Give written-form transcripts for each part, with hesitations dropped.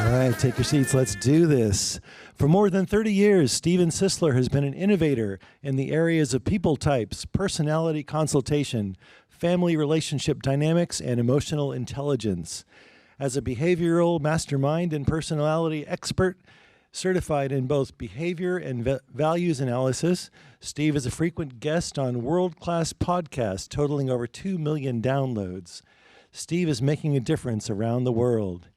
All right, take your seats. Let's do this. For more than 30 years, Steven Sisler has been an innovator in the areas of people types, personality consultation, family relationship dynamics, and emotional intelligence. As a behavioral mastermind and personality expert, certified in both behavior and values analysis, Steve is a frequent guest on world-class podcasts totaling over 2 million downloads. Steve is making a difference around the world.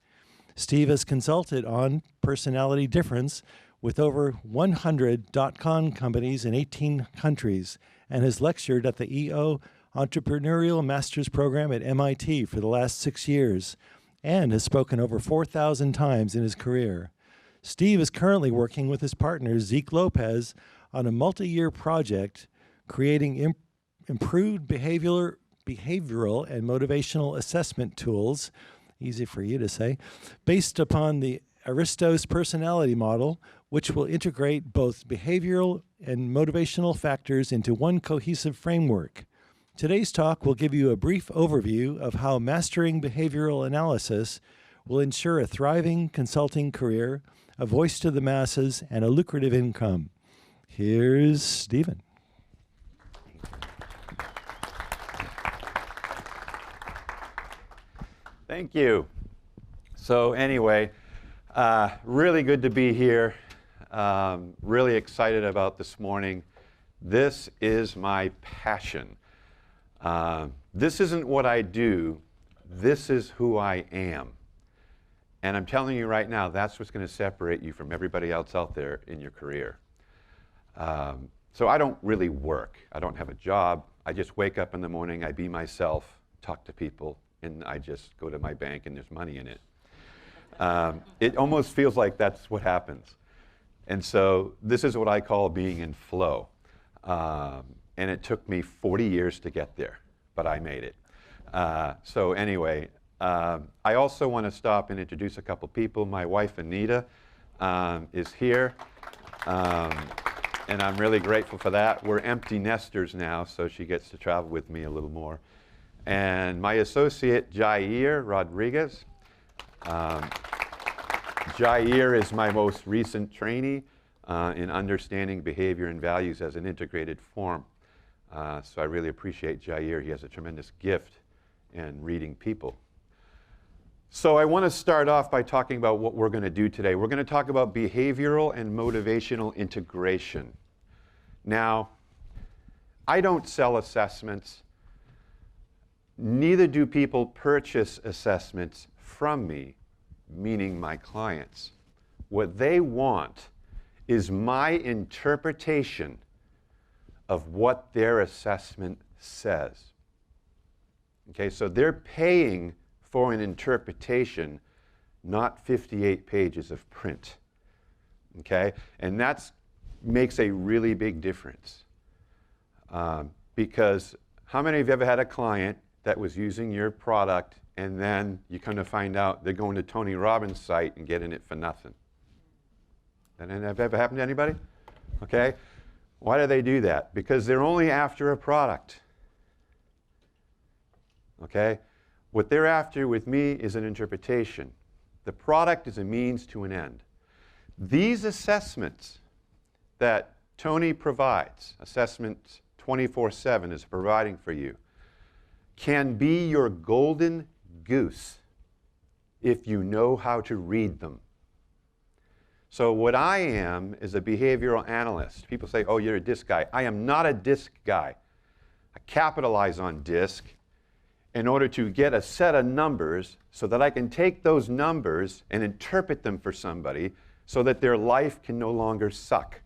Steve has consulted on personality difference with over 100 dot-com companies in 18 countries and has lectured at the EO Entrepreneurial Master's Program at MIT for the last 6 years and has spoken over 4,000 times in his career. Steve is currently working with his partner, Zeke Lopez, on a multi-year project creating improved behavioral and motivational assessment tools, easy for you to say, based upon the Aristos personality model, which will integrate both behavioral and motivational factors into one cohesive framework. Today's talk will give you a brief overview of how mastering behavioral analysis will ensure a thriving consulting career, a voice to the masses, and a lucrative income. Here's Steven. Thank you. So anyway, really good to be here. Really excited about this morning. This is my passion. This isn't what I do. This is who I am. And I'm telling you right now, that's what's going to separate you from everybody else out there in your career. So I don't really work. I don't have a job. I just wake up in the morning, I be myself, talk to people, and I just go to my bank and there's money in it. It almost feels like that's what happens. And so this is what I call being in flow. And it took me 40 years to get there, but I made it. So anyway, I also want to stop and introduce a couple people. My wife, Anita, is here. And I'm really grateful for that. We're empty nesters now, so she gets to travel with me a little more. And my associate, Jair Rodriguez. Jair is my most recent trainee in understanding behavior and values as an integrated form. So I really appreciate Jair. He has a tremendous gift in reading people. So I want to start off by talking about what we're going to do today. We're going to talk about behavioral and motivational integration. Now, I don't sell assessments. Neither do people purchase assessments from me, meaning my clients. What they want is my interpretation of what their assessment says. Okay, so they're paying for an interpretation, not 58 pages of print. Okay, and that makes a really big difference. Because how many of you ever had a client that was using your product and then you kind of find out they're going to Tony Robbins' site and getting it for nothing? That ever happened to anybody? Okay. Why do they do that? Because they're only after a product. Okay? What they're after with me is an interpretation. The product is a means to an end. These assessments that Tony provides, assessments 24/7 is providing for you, can be your golden goose if you know how to read them. So what I am is a behavioral analyst. People say, oh, you're a DISC guy. I am not a DISC guy. I capitalize on DISC in order to get a set of numbers so that I can take those numbers and interpret them for somebody so that their life can no longer suck.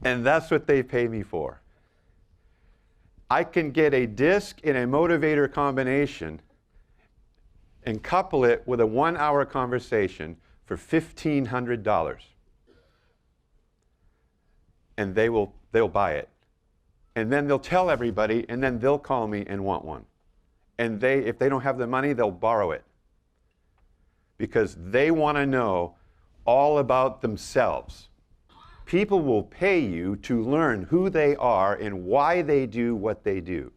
And that's what they pay me for. I can get a DISC and a motivator combination and couple it with a 1-hour conversation for $1,500. And they'll buy it. And then they'll tell everybody, and then they'll call me and want one. And if they don't have the money, they'll borrow it. Because they want to know all about themselves. People will pay you to learn who they are and why they do what they do.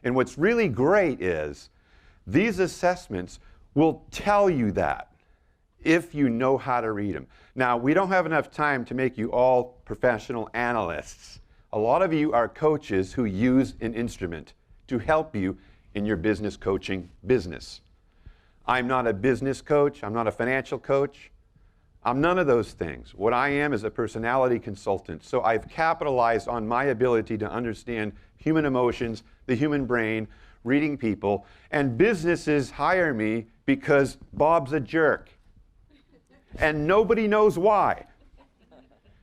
And what's really great is These assessments will tell you that if you know how to read them. Now, we don't have enough time to make you all professional analysts. A lot of you are coaches who use an instrument to help you in your business coaching business. I'm not a business coach. I'm not a financial coach. I'm none of those things. What I am is a personality consultant. So I've capitalized on my ability to understand human emotions, the human brain, reading people, and businesses hire me because Bob's a jerk. And nobody knows why.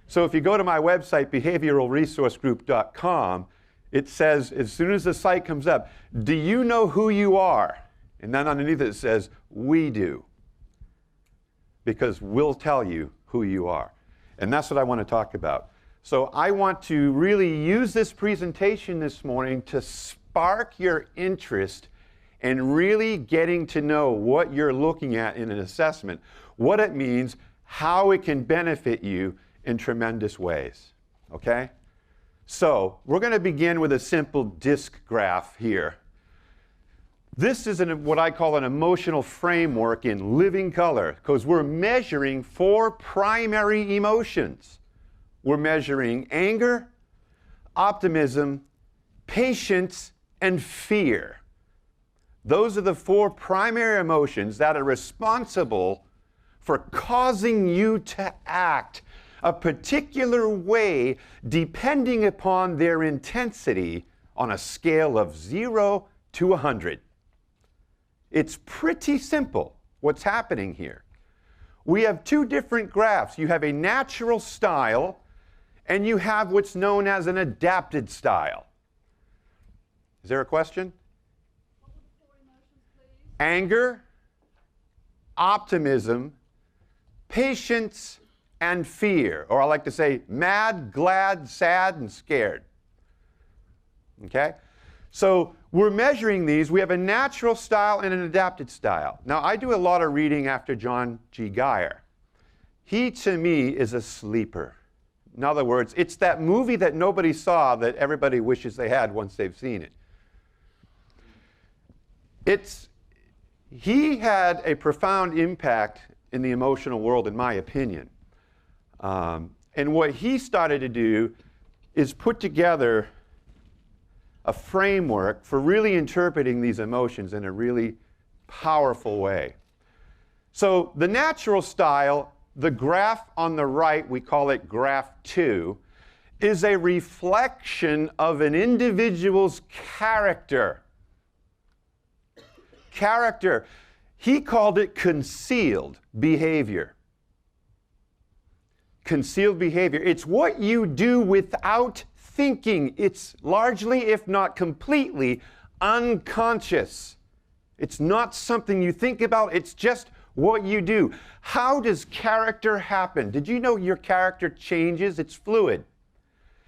So if you go to my website, behavioralresourcegroup.com, it says, as soon as the site comes up, do you know who you are? And then underneath it says, we do. Because we'll tell you who you are. And that's what I want to talk about. So I want to really use this presentation this morning to spark your interest in really getting to know what you're looking at in an assessment, what it means, how it can benefit you in tremendous ways. Okay? So we're going to begin with a simple disc graph here. This is what I call an emotional framework in living color, because we're measuring 4 primary emotions. We're measuring anger, optimism, patience, and fear. Those are the 4 primary emotions that are responsible for causing you to act a particular way depending upon their intensity on a scale of 0 to 100. It's pretty simple what's happening here. We have 2 different graphs. You have a natural style and you have what's known as an adapted style. Is there a question? What were the 4 emotions, please? Anger, optimism, patience, and fear. Or I like to say mad, glad, sad, and scared. Okay? So we're measuring these. We have a natural style and an adapted style. Now, I do a lot of reading after John G. Geyer. He, to me, is a sleeper. In other words, it's that movie that nobody saw that everybody wishes they had once they've seen it. He had a profound impact in the emotional world, in my opinion. And what he started to do is put together a framework for really interpreting these emotions in a really powerful way. So the natural style, the graph on the right, we call it graph 2, is a reflection of an individual's character. Character. He called it concealed behavior. Concealed behavior. It's what you do without thinking. It's largely, if not completely, unconscious. It's not something you think about. It's just what you do. How does character happen? Did you know your character changes? It's fluid.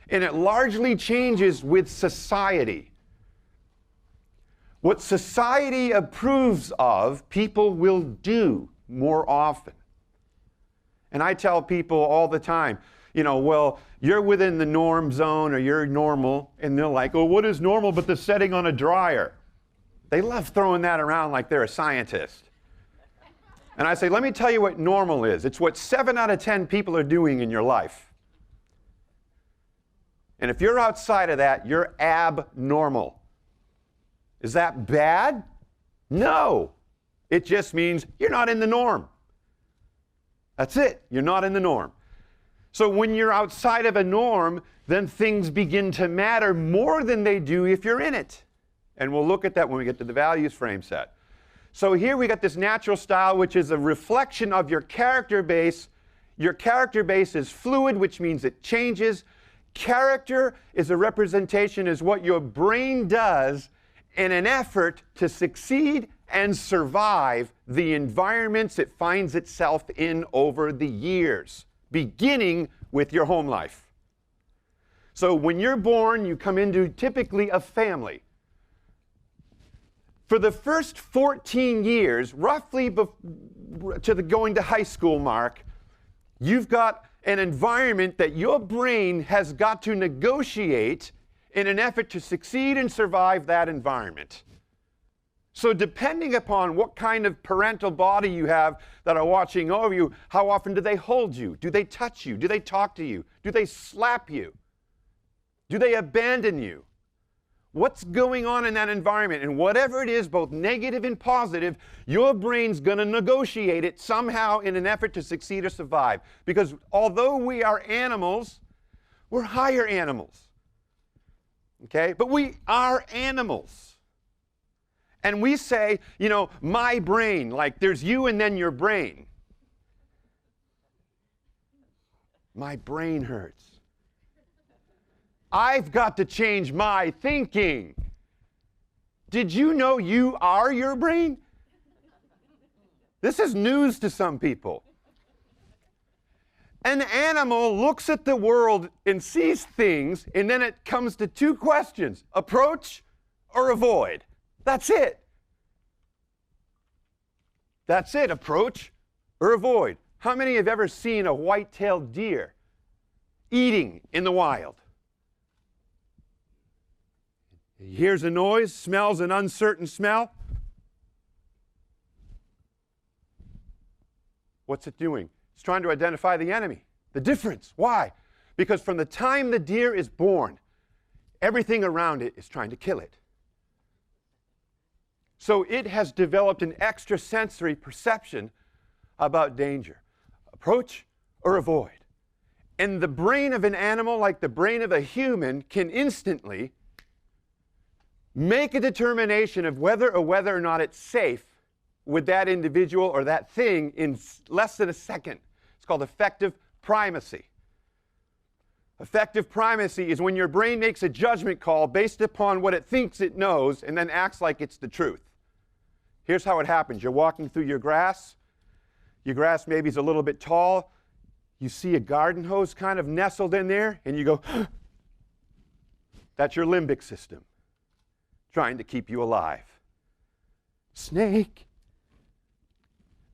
And it largely changes with society. What society approves of, people will do more often. And I tell people all the time, well, you're within the norm zone or you're normal. And they're like, oh, what is normal but the setting on a dryer? They love throwing that around like they're a scientist. And I say, let me tell you what normal is. It's what 7 out of 10 people are doing in your life. And if you're outside of that, you're abnormal. Is that bad? No. It just means you're not in the norm. That's it. You're not in the norm. So when you're outside of a norm, then things begin to matter more than they do if you're in it. And we'll look at that when we get to the values frame set. So here we got this natural style, which is a reflection of your character base. Your character base is fluid, which means it changes. Character is a representation, is what your brain does in an effort to succeed and survive the environments it finds itself in over the years, beginning with your home life. So when you're born, you come into typically a family. For the first 14 years, roughly to the going to high school mark, you've got an environment that your brain has got to negotiate in an effort to succeed and survive that environment. So depending upon what kind of parental body you have that are watching over you, how often do they hold you? Do they touch you? Do they talk to you? Do they slap you? Do they abandon you? What's going on in that environment? And whatever it is, both negative and positive, your brain's going to negotiate it somehow in an effort to succeed or survive. Because although we are animals, we're higher animals. Okay? But we are animals. And we say, you know, my brain, like there's you and then your brain. My brain hurts. I've got to change my thinking. Did you know you are your brain? This is news to some people. An animal looks at the world and sees things, and then it comes to two questions: approach or avoid. That's it. That's it, approach or avoid. How many have ever seen a white-tailed deer eating in the wild? He hears a noise, smells an uncertain smell. What's it doing? It's trying to identify the enemy. The difference. Why? Because from the time the deer is born, everything around it is trying to kill it. So it has developed an extrasensory perception about danger. Approach or avoid. And the brain of an animal, like the brain of a human, can instantly make a determination of whether or not it's safe with that individual or that thing in less than a second. It's called effective primacy. Effective primacy is when your brain makes a judgment call based upon what it thinks it knows and then acts like it's the truth. Here's how it happens. You're walking through your grass. Your grass maybe is a little bit tall. You see a garden hose kind of nestled in there, and you go, that's your limbic system trying to keep you alive. Snake.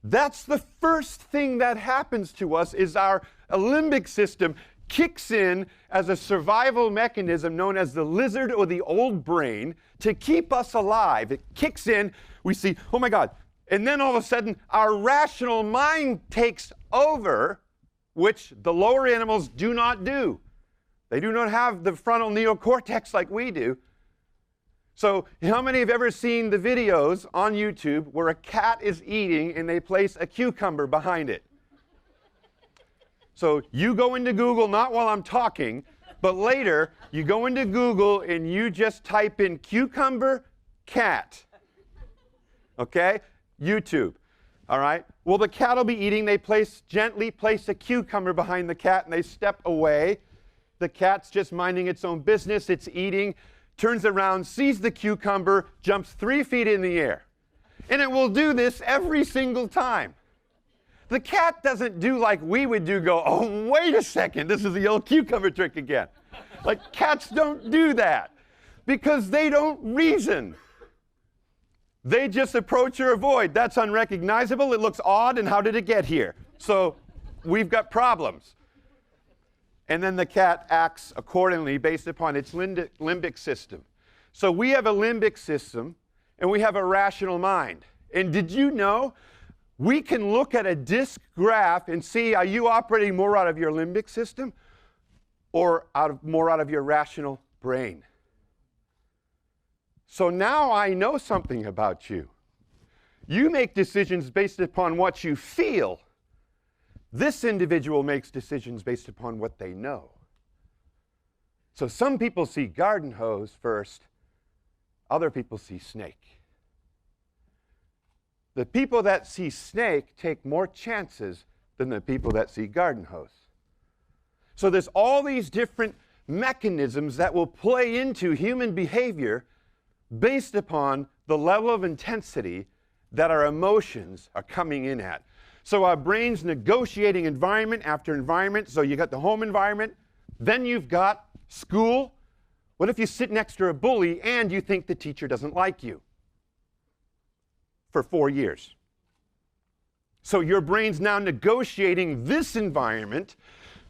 That's the first thing that happens to us, is our limbic system kicks in as a survival mechanism known as the lizard or the old brain to keep us alive. It kicks in, we see, oh my God, and then all of a sudden our rational mind takes over, which the lower animals do not do. They do not have the frontal neocortex like we do. So how many have ever seen the videos on YouTube where a cat is eating and they place a cucumber behind it? So you go into Google, not while I'm talking, but later, you go into Google and you just type in cucumber cat. Okay? YouTube. All right? Well, the cat will be eating. They gently place a cucumber behind the cat and they step away. The cat's just minding its own business. It's eating, turns around, sees the cucumber, jumps 3 feet in the air. And it will do this every single time. The cat doesn't do like we would do, go, oh, wait a second, this is the old cucumber trick again. Like, cats don't do that because they don't reason. They just approach or avoid. That's unrecognizable. It looks odd, and how did it get here? So we've got problems. And then the cat acts accordingly based upon its limbic system. So we have a limbic system, and we have a rational mind. And did you know we can look at a disk graph and see, are you operating more out of your limbic system or more out of your rational brain? So now I know something about you. You make decisions based upon what you feel. This individual makes decisions based upon what they know. So some people see garden hose first, other people see snake. The people that see snake take more chances than the people that see garden hose. So there's all these different mechanisms that will play into human behavior based upon the level of intensity that our emotions are coming in at. So our brain's negotiating environment after environment. So you got the home environment, then you've got school. What if you sit next to a bully and you think the teacher doesn't like you? For 4 years. So your brain's now negotiating this environment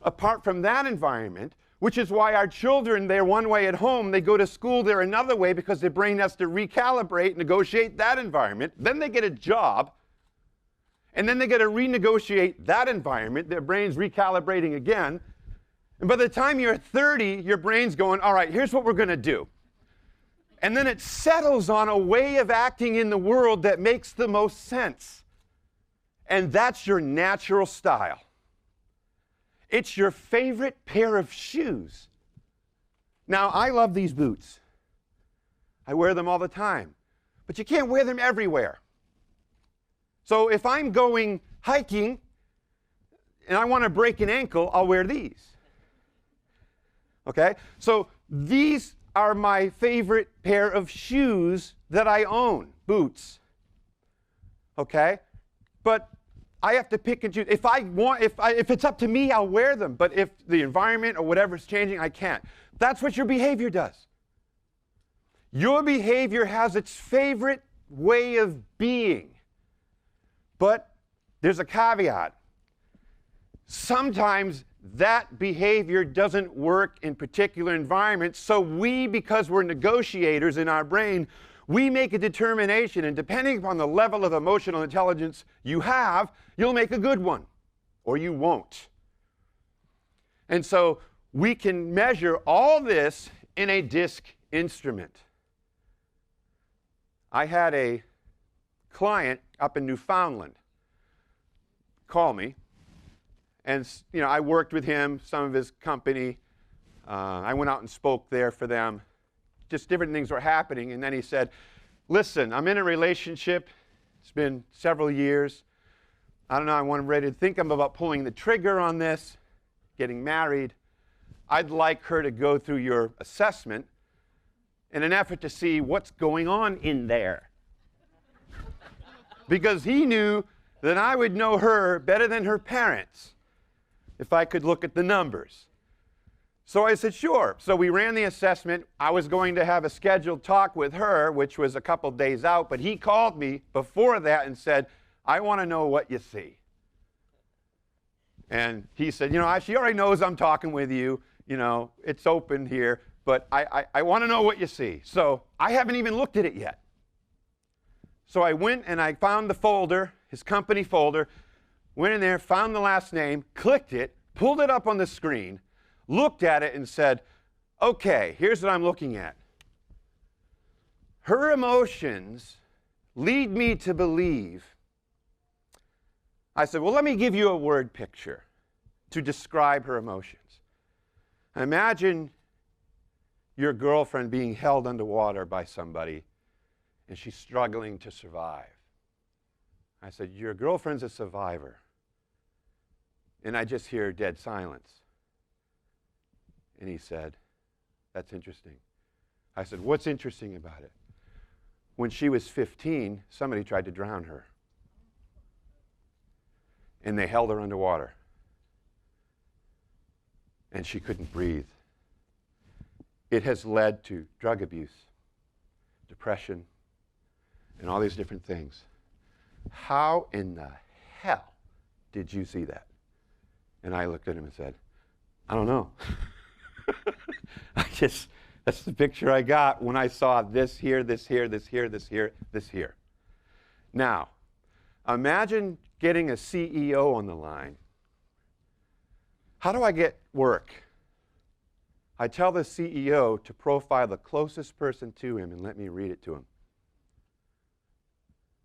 apart from that environment which is why our children, they're one way at home, they go to school, they're another way because their brain has to recalibrate, negotiate that environment. Then they get a job, and then they got to renegotiate that environment. Their brain's recalibrating again. And by the time you're 30, your brain's going, all right, here's what we're going to do. And then it settles on a way of acting in the world that makes the most sense. And that's your natural style. It's your favorite pair of shoes. Now, I love these boots. I wear them all the time. But you can't wear them everywhere. So if I'm going hiking and I want to break an ankle, I'll wear these. Okay? So these are my favorite pair of shoes that I own, boots. Okay? But I have to pick and choose. If it's up to me, I'll wear them. But if the environment or whatever's changing, I can't. That's what your behavior does. Your behavior has its favorite way of being. But there's a caveat. Sometimes that behavior doesn't work in particular environments. So we, because we're negotiators in our brain, we make a determination, and depending upon the level of emotional intelligence you have, you'll make a good one, or you won't. And so we can measure all this in a DISC instrument. I had a client up in Newfoundland call me, and I worked with him, some of his company. I went out and spoke there for them. Just different things were happening, and then he said, listen, I'm in a relationship. It's been several years. I don't know, I'm ready to think I'm about pulling the trigger on this, getting married. I'd like her to go through your assessment in an effort to see what's going on in there. Because he knew that I would know her better than her parents if I could look at the numbers. So I said, sure. So we ran the assessment. I was going to have a scheduled talk with her, which was a couple days out, but he called me before that and said, I want to know what you see. And he said, she already knows I'm talking with you. It's open here, but I want to know what you see. So I haven't even looked at it yet. So I went and I found the folder, his company folder, went in there, found the last name, clicked it, pulled it up on the screen, looked at it and said, okay, here's what I'm looking at. Her emotions lead me to believe. I said, well, let me give you a word picture to describe her emotions. Imagine your girlfriend being held underwater by somebody and she's struggling to survive. I said, your girlfriend's a survivor. And I just hear dead silence. And he said, that's interesting. I said, what's interesting about it? When she was 15, somebody tried to drown her. And they held her underwater. And she couldn't breathe. It has led to drug abuse, depression, and all these different things. How in the hell did you see that? And I looked at him and said, I don't know. That's the picture I got when I saw this here, this here, this here, this here, this here. Now, imagine getting a CEO on the line. How do I get work? I tell the CEO to profile the closest person to him and let me read it to him.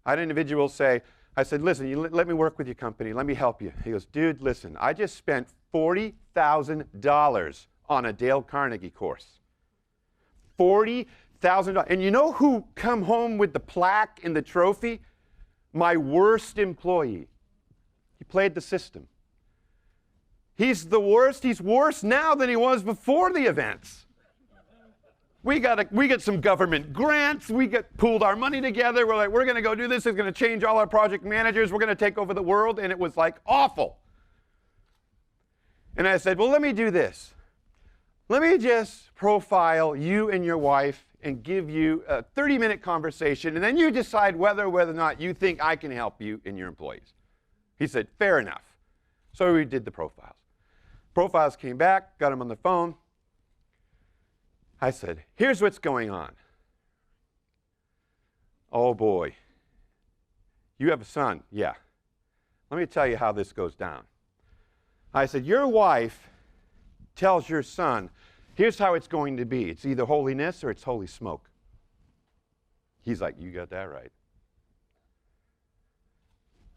I had an individual say, I said, listen, let me work with your company. Let me help you. He goes, dude, listen, I just spent $40,000 on a Dale Carnegie course. $40,000. And you know who come home with the plaque and the trophy? My worst employee. He played the system. He's the worst. He's worse now than he was before the events. We get some government grants. We pooled our money together. We're like, we're going to go do this. It's going to change all our project managers. We're going to take over the world. And it was like awful. And I said, well, let me do this. Let me just profile you and your wife and give you a 30-minute conversation. And then you decide whether or not you think I can help you and your employees. He said, fair enough. So we did the profiles. Profiles came back, got him on the phone. I said, here's what's going on. Oh boy. You have a son? Yeah. Let me tell you how this goes down. I said, your wife tells your son, here's how it's going to be. It's either holiness or it's holy smoke. He's like, you got that right.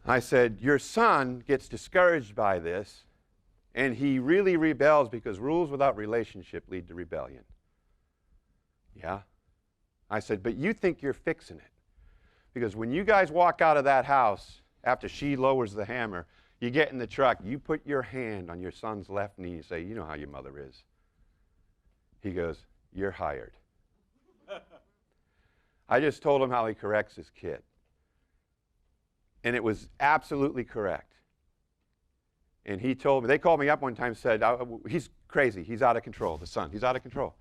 I said, your son gets discouraged by this, and he really rebels because rules without relationship lead to rebellion. Yeah? I said, but you think you're fixing it. Because when you guys walk out of that house, after she lowers the hammer, you get in the truck, you put your hand on your son's left knee and say, you know how your mother is. He goes, you're hired. I just told him how he corrects his kid. And it was absolutely correct. And he told me, they called me up one time and said, he's crazy, he's out of control, the son, he's out of control.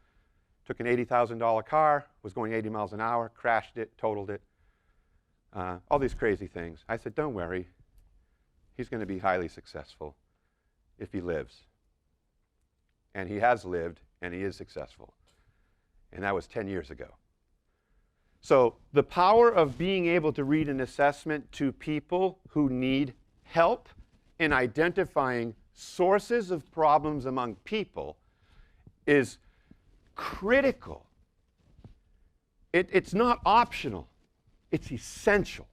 Took an $80,000 car, was going 80 miles an hour, crashed it, totaled it. All these crazy things. I said, don't worry, he's going to be highly successful if he lives. And he has lived, and he is successful. And that was 10 years ago. So the power of being able to read an assessment to people who need help in identifying sources of problems among people is critical. It's not optional. It's essential.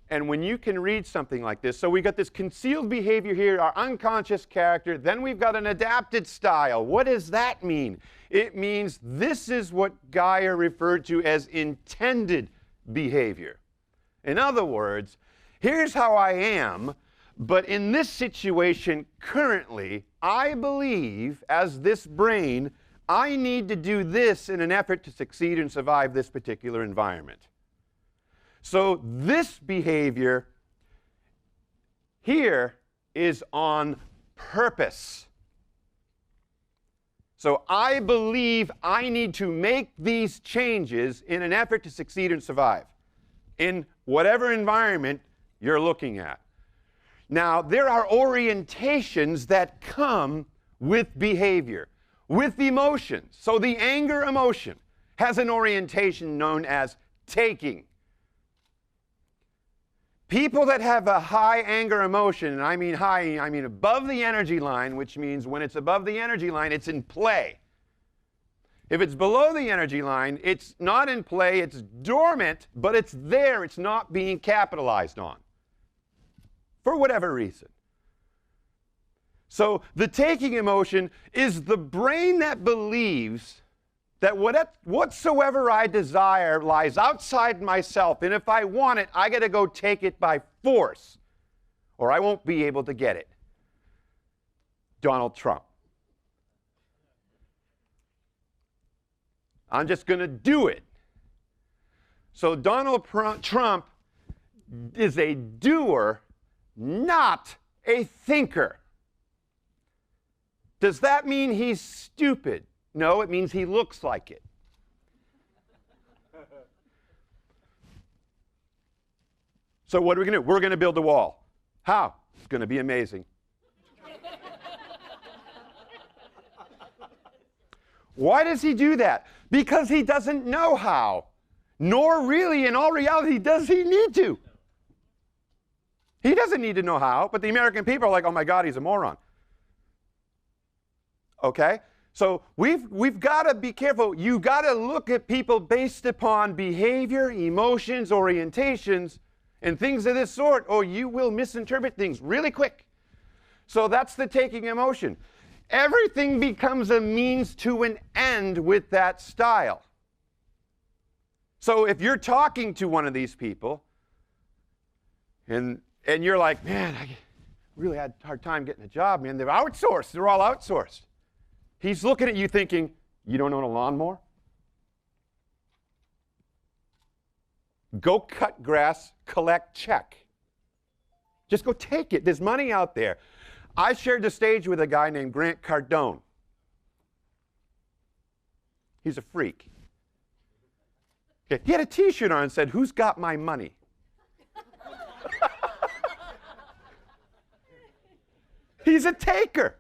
And when you can read something like this, so we got this concealed behavior here, our unconscious character, then we've got an adapted style. What does that mean? It means this is what Geyer referred to as intended behavior. In other words, here's how I am, but in this situation currently, I believe, as this brain, I need to do this in an effort to succeed and survive this particular environment. So this behavior here is on purpose. So I believe I need to make these changes in an effort to succeed and survive in whatever environment you're looking at. Now, there are orientations that come with behavior, with emotions. So the anger emotion has an orientation known as taking. People that have a high anger emotion, and I mean high, I mean above the energy line, which means when it's above the energy line, it's in play. If it's below the energy line, it's not in play, it's dormant, but it's there, it's not being capitalized on, for whatever reason. So the taking emotion is the brain that believes that whatsoever I desire lies outside myself, and if I want it, I got to go take it by force, or I won't be able to get it. Donald Trump. I'm just going to do it. So Donald Trump is a doer, not a thinker. Does that mean he's stupid? No, it means he looks like it. So what are we going to do? We're going to build a wall. How? It's going to be amazing. Why does he do that? Because he doesn't know how. Nor really, in all reality, does he need to. He doesn't need to know how, but the American people are like, oh my God, he's a moron. Okay? So we've got to be careful. You've got to look at people based upon behavior, emotions, orientations, and things of this sort, or you will misinterpret things really quick. So that's the taking emotion. Everything becomes a means to an end with that style. So if you're talking to one of these people, and you're like, man, I really had a hard time getting a job, man. They're outsourced. They're all outsourced. He's looking at you thinking, you don't own a lawnmower? Go cut grass, collect check. Just go take it. There's money out there. I shared the stage with a guy named Grant Cardone. He's a freak. Okay. He had a t-shirt on and said, who's got my money? He's a taker.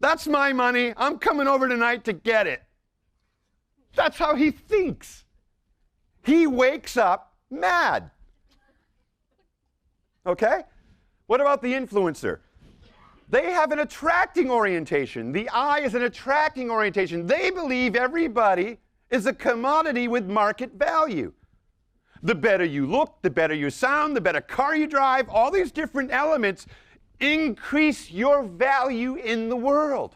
That's my money. I'm coming over tonight to get it. That's how he thinks. He wakes up mad. Okay? What about the influencer? They have an attracting orientation. The I is an attracting orientation. They believe everybody is a commodity with market value. The better you look, the better you sound, the better car you drive, all these different elements increase your value in the world.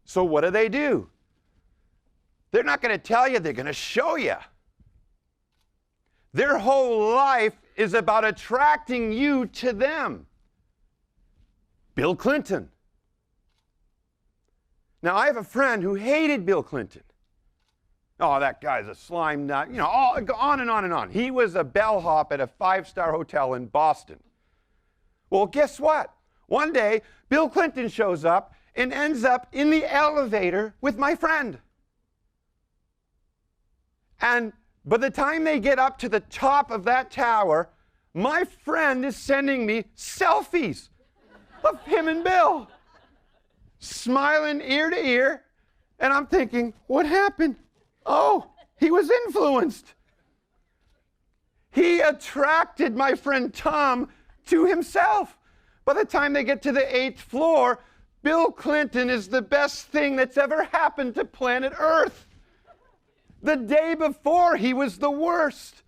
So what do? They're not going to tell you, they're going to show you. Their whole life is about attracting you to them. Bill Clinton. Now, I have a friend who hated Bill Clinton. Oh, that guy's a slime nut. You know, on and on and on. He was a bellhop at a 5-star hotel in Boston. Well, guess what? One day, Bill Clinton shows up and ends up in the elevator with my friend. And by the time they get up to the top of that tower, my friend is sending me selfies of him and Bill, smiling ear to ear, and I'm thinking, what happened? Oh, he was influenced. He attracted my friend Tom to himself. By the time they get to the 8th floor, Bill Clinton is the best thing that's ever happened to planet Earth. The day before, he was the worst.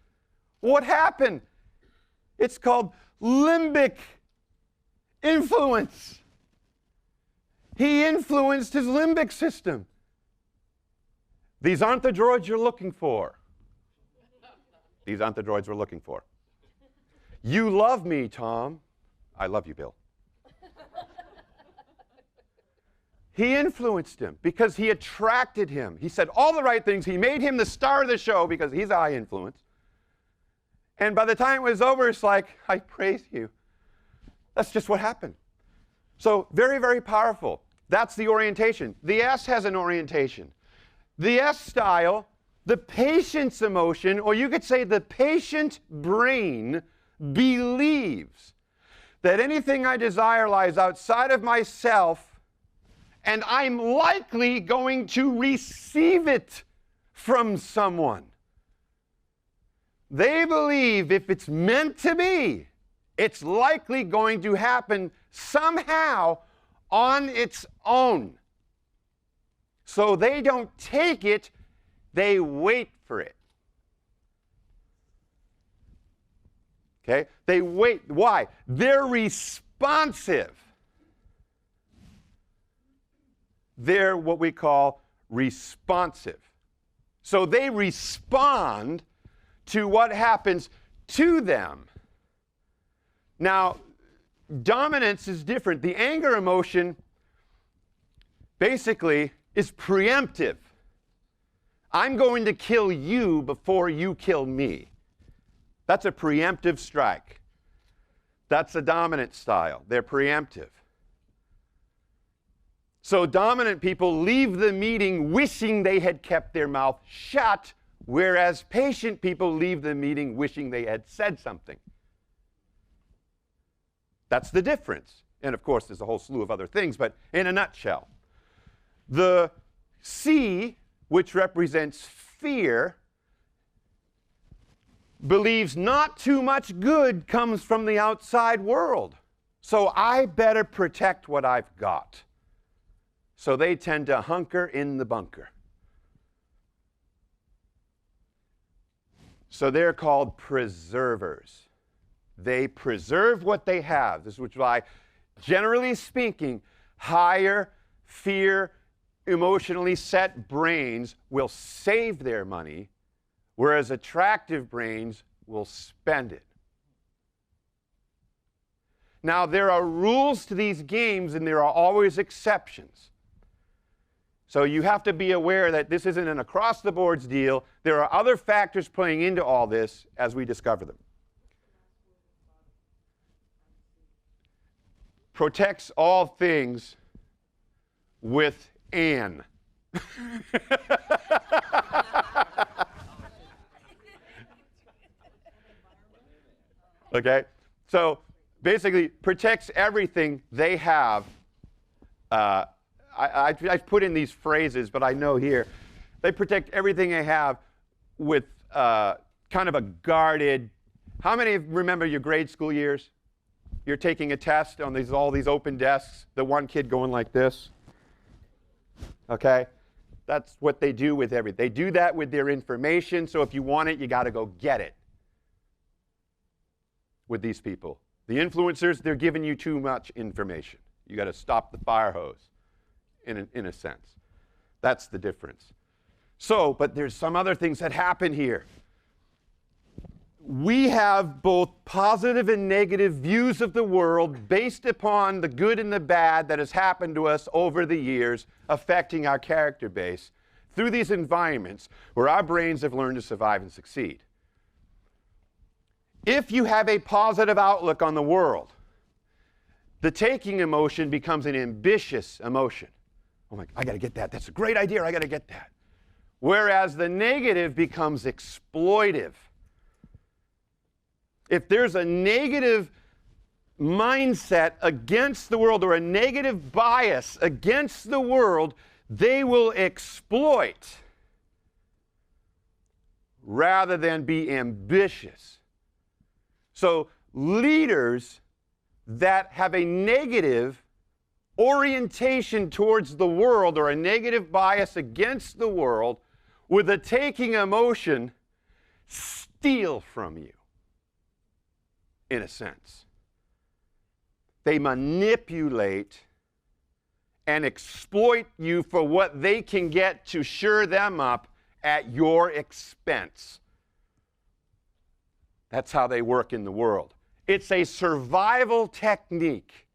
What happened? It's called limbic influence. He influenced his limbic system. These aren't the droids you're looking for. These aren't the droids we're looking for. You love me, Tom. I love you, Bill. He influenced him because he attracted him. He said all the right things. He made him the star of the show because he's a high influence. And by the time it was over, it's like, I praise you. That's just what happened. So very, very powerful. That's the orientation. The S has an orientation. The S style, the patient's emotion, or you could say the patient brain believes that anything I desire lies outside of myself, and I'm likely going to receive it from someone. They believe if it's meant to be, it's likely going to happen somehow on its own. So they don't take it, they wait for it. Okay? They wait. Why? They're responsive. They're what we call responsive. So they respond to what happens to them. Now, dominance is different. The anger emotion basically is preemptive. I'm going to kill you before you kill me. That's a preemptive strike. That's a dominant style. They're preemptive. So dominant people leave the meeting wishing they had kept their mouth shut, whereas patient people leave the meeting wishing they had said something. That's the difference. And of course, there's a whole slew of other things, but in a nutshell, the C, which represents fear, believes not too much good comes from the outside world. So I better protect what I've got. So they tend to hunker in the bunker. So they're called preservers. They preserve what they have. This is why, generally speaking, higher fear, emotionally set brains will save their money, whereas attractive brains will spend it. Now, there are rules to these games, and there are always exceptions. So you have to be aware that this isn't an across-the-boards deal. There are other factors playing into all this as we discover them. Protects all things with an. Okay? So basically, protects everything they have I put in these phrases, but I know here, they protect everything they have with kind of a guarded. How many remember your grade school years? You're taking a test on all these open desks, the one kid going like this. Okay? That's what they do with everything. They do that with their information, so if you want it, you got to go get it with these people. The influencers, they're giving you too much information. You got to stop the fire hose, in a sense. That's the difference. So, but there's some other things that happen here. We have both positive and negative views of the world based upon the good and the bad that has happened to us over the years, affecting our character base through these environments where our brains have learned to survive and succeed. If you have a positive outlook on the world, the taking emotion becomes an ambitious emotion. Oh my, I got to get that. That's a great idea. I got to get that. Whereas the negative becomes exploitive. If there's a negative mindset against the world or a negative bias against the world, they will exploit rather than be ambitious. So leaders that have a negative orientation towards the world or a negative bias against the world with a taking emotion steal from you, in a sense. They manipulate and exploit you for what they can get to shore them up at your expense. That's how they work in the world. It's a survival technique.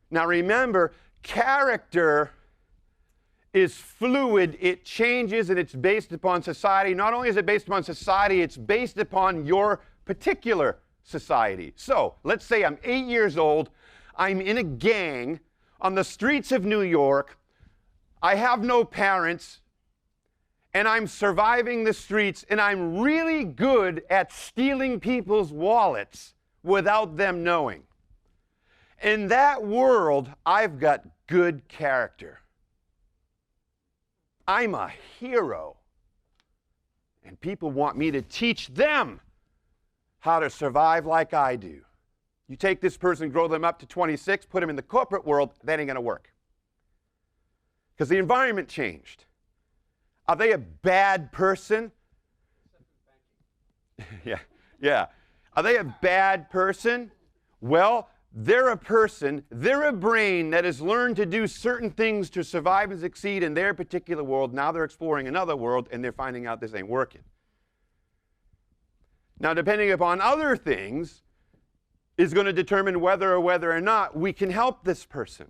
Now remember, character is fluid, it changes, and it's based upon society. Not only is it based upon society, it's based upon your particular society. So, let's say I'm 8 years old, I'm in a gang on the streets of New York, I have no parents, and I'm surviving the streets, and I'm really good at stealing people's wallets without them knowing. In that world, I've got good character. I'm a hero. And people want me to teach them how to survive like I do. You take this person, grow them up to 26, put them in the corporate world, that ain't going to work. Because the environment changed. Are they a bad person? Yeah. Are they a bad person? Well, they're a person, they're a brain that has learned to do certain things to survive and succeed in their particular world. Now they're exploring another world and they're finding out this ain't working. Now, depending upon other things, is going to determine whether or not we can help this person.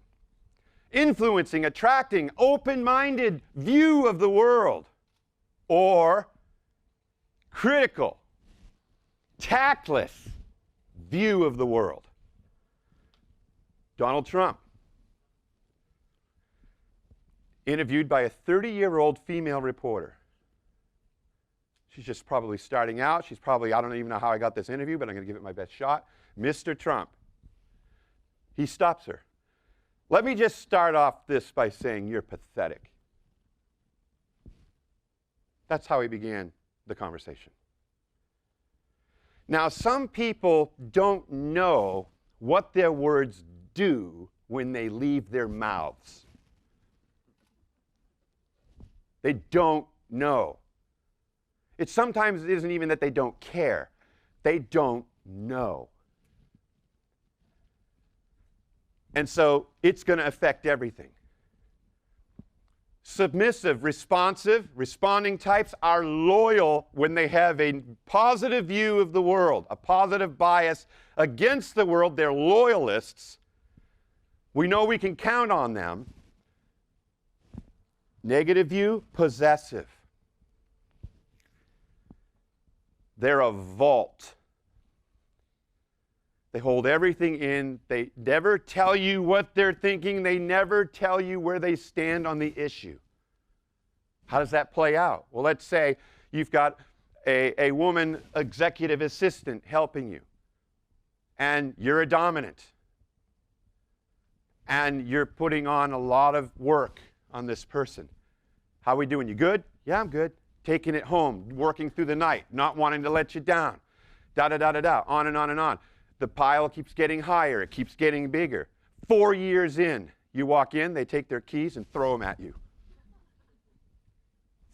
Influencing, attracting, open-minded view of the world, or critical, tactless view of the world. Donald Trump, interviewed by a 30-year-old female reporter. She's just probably starting out. She's probably, I don't even know how I got this interview, but I'm going to give it my best shot. Mr. Trump. He stops her. Let me just start off this by saying you're pathetic. That's how he began the conversation. Now, some people don't know what their words do when they leave their mouths. They don't know. It sometimes isn't even that they don't care. They don't know. And so it's going to affect everything. Submissive, responsive, responding types are loyal when they have a positive view of the world, a positive bias against the world. They're loyalists. We know we can count on them. Negative view, possessive. They're a vault. They hold everything in. They never tell you what they're thinking. They never tell you where they stand on the issue. How does that play out? Well, let's say you've got a woman executive assistant helping you, and you're a dominant. and you're putting on a lot of work on this person. How are we doing? You good? Yeah, I'm good. Taking it home, working through the night, not wanting to let you down. Da-da-da-da-da, on and on and on. The pile keeps getting higher. It keeps getting bigger. 4 years in, you walk in, they take their keys and throw them at you.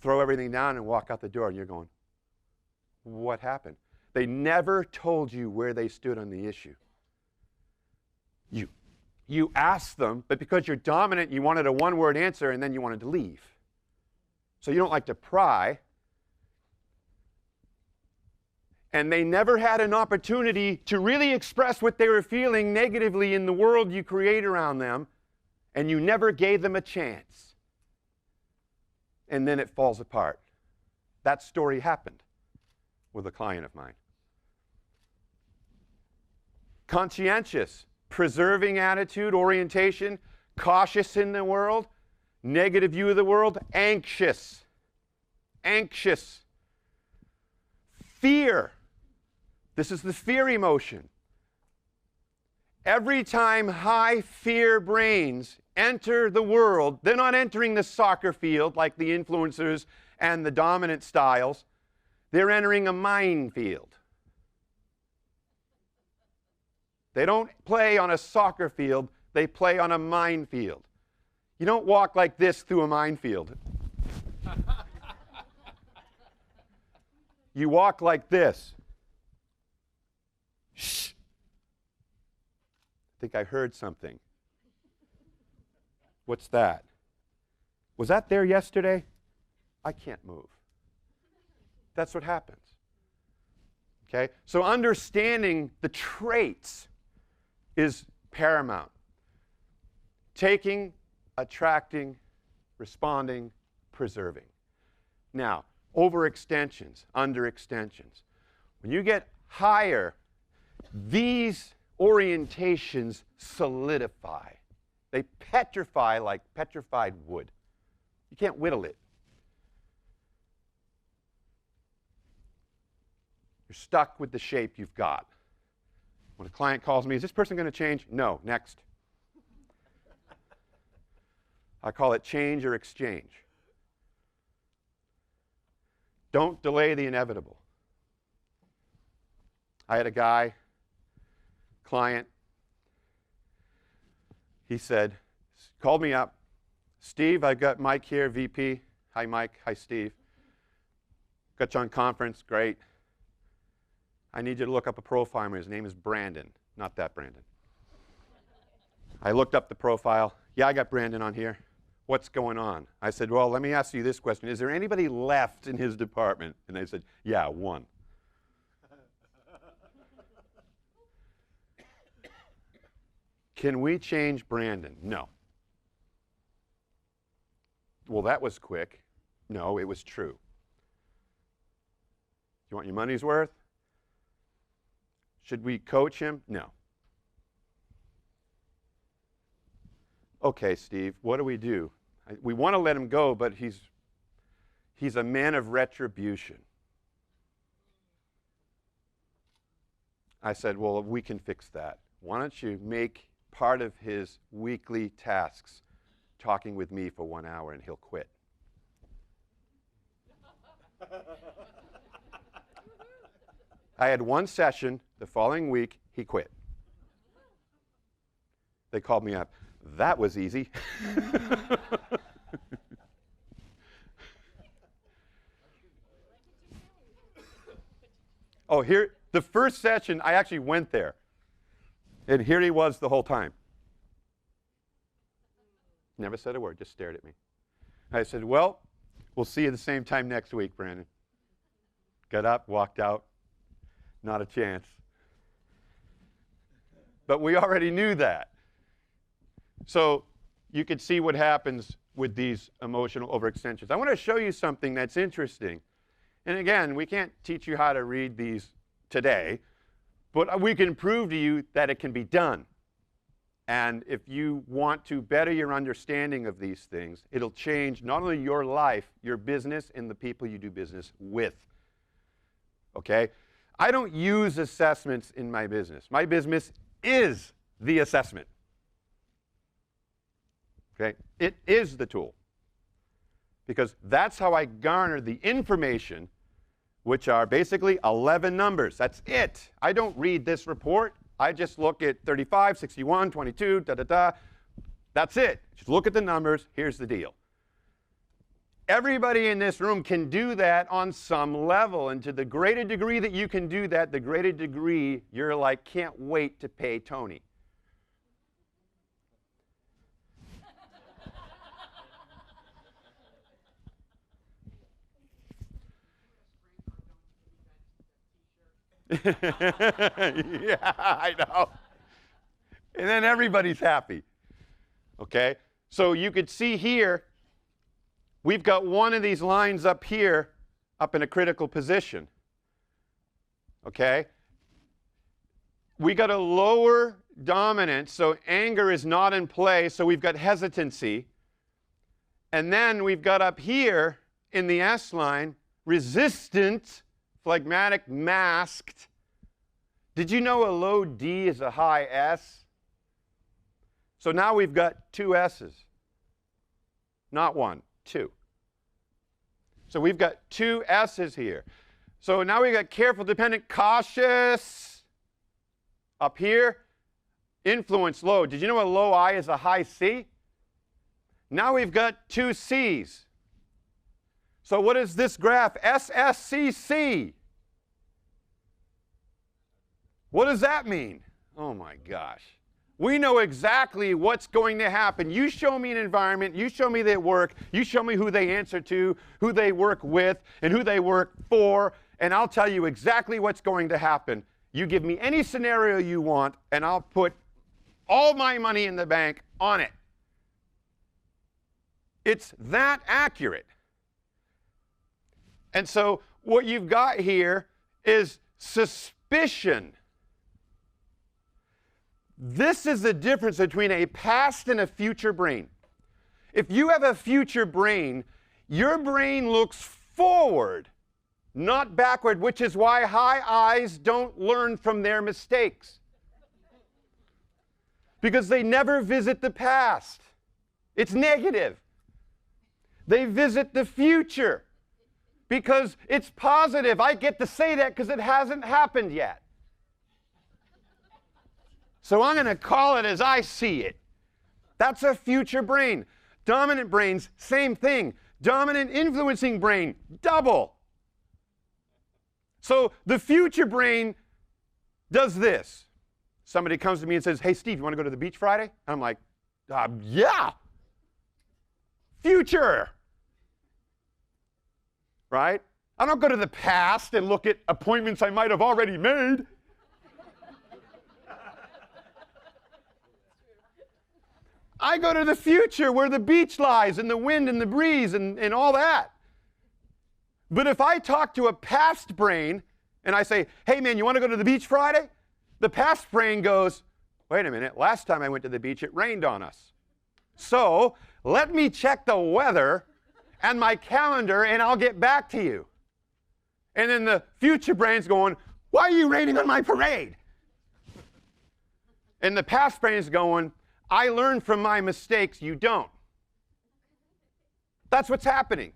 Throw everything down and walk out the door, and you're going, what happened? They never told you where they stood on the issue. You asked them, but because you're dominant, you wanted a one-word answer, and then you wanted to leave. So you don't like to pry. And they never had an opportunity to really express what they were feeling negatively in the world you create around them, and you never gave them a chance. And then it falls apart. That story happened with a client of mine. Conscientious, preserving attitude, orientation, cautious in the world, negative view of the world, anxious. Anxious. Fear. This is the fear emotion. Every time high fear brains enter the world, they're not entering the soccer field like the influencers and the dominant styles. They're entering a minefield. They don't play on a soccer field, they play on a minefield. You don't walk like this through a minefield. You walk like this. Shh. I think I heard something. What's that? Was that there yesterday? I can't move. That's what happens. Okay? So understanding the traits is paramount. Taking, attracting, responding, preserving. Now, overextensions, underextensions. When you get higher, these orientations solidify. They petrify like petrified wood. You can't whittle it. You're stuck with the shape you've got. When a client calls me, is this person going to change? No, next. I call it change or exchange. Don't delay the inevitable. I had a guy, client, he said, called me up, Steve, I've got Mike here, VP. Hi, Mike. Hi, Steve. Got you on conference. Great. I need you to look up a profile. His name is Brandon. Not that Brandon. I looked up the profile. Yeah, I got Brandon on here. What's going on? I said, well, let me ask you this question. Is there anybody left in his department? And they said, yeah, one. Can we change Brandon? No. Well, that was quick. No, it was true. You want your money's worth? Should we coach him? No. Okay, Steve, what do we do? We want to let him go, but he's a man of retribution. I said, well, we can fix that. Why don't you make part of his weekly tasks talking with me for 1 hour and he'll quit. I had one session. The following week, he quit. They called me up. That was easy. Oh, here, the first session, I actually went there. And here he was the whole time. Never said a word, just stared at me. I said, well, we'll see you the same time next week, Brandon. Got up, walked out. Not a chance. But we already knew that. So you could see what happens with these emotional overextensions. I want to show you something that's interesting. And again, we can't teach you how to read these today, but we can prove to you that it can be done. And if you want to better your understanding of these things, it'll change not only your life, your business, and the people you do business with. Okay? I don't use assessments in my business. My business is the assessment. Okay? It is the tool. Because that's how I garner the information, which are basically 11 numbers. That's it. I don't read this report. I just look at 35, 61, 22, da-da-da. That's it. Just look at the numbers. Here's the deal. Everybody in this room can do that on some level. And to the greater degree that you can do that, the greater degree you're like, can't wait to pay Tony. Yeah, I know. And then everybody's happy. Okay? So you could see here, we've got one of these lines up here, up in a critical position. Okay? We got a lower dominance, so anger is not in play, so we've got hesitancy. And then we've got up here in the S line, resistant, phlegmatic, masked. Did you know a low D is a high S? So now we've got two S's. Not one, two. So we've got two S's here. So now we've got careful, dependent, cautious. Up here, influence, low. Did you know a low I is a high C? Now we've got two C's. So what is this graph? SSCC. What does that mean? Oh my gosh. We know exactly what's going to happen. You show me an environment, you show me their work, you show me who they answer to, who they work with, and who they work for, and I'll tell you exactly what's going to happen. You give me any scenario you want, and I'll put all my money in the bank on it. It's that accurate. And so what you've got here is suspicion. This is the difference between a past and a future brain. If you have a future brain, your brain looks forward, not backward, which is why high I's don't learn from their mistakes. Because they never visit the past. It's negative. They visit the future. Because it's positive. I get to say that because it hasn't happened yet. So I'm going to call it as I see it. That's a future brain. Dominant brains, same thing. Dominant influencing brain, double. So the future brain does this. Somebody comes to me and says, hey, Steve, you want to go to the beach Friday? And I'm like, yeah. Future. Right? I don't go to the past and look at appointments I might have already made. I go to the future where the beach lies and the wind and the breeze and all that. But if I talk to a past brain and I say, hey man, you want to go to the beach Friday? The past brain goes, wait a minute, last time I went to the beach it rained on us. So let me check the weather and my calendar, and I'll get back to you. And then the future brain's going, why are you raining on my parade? And the past brain's going, I learned from my mistakes, you don't. That's what's happening.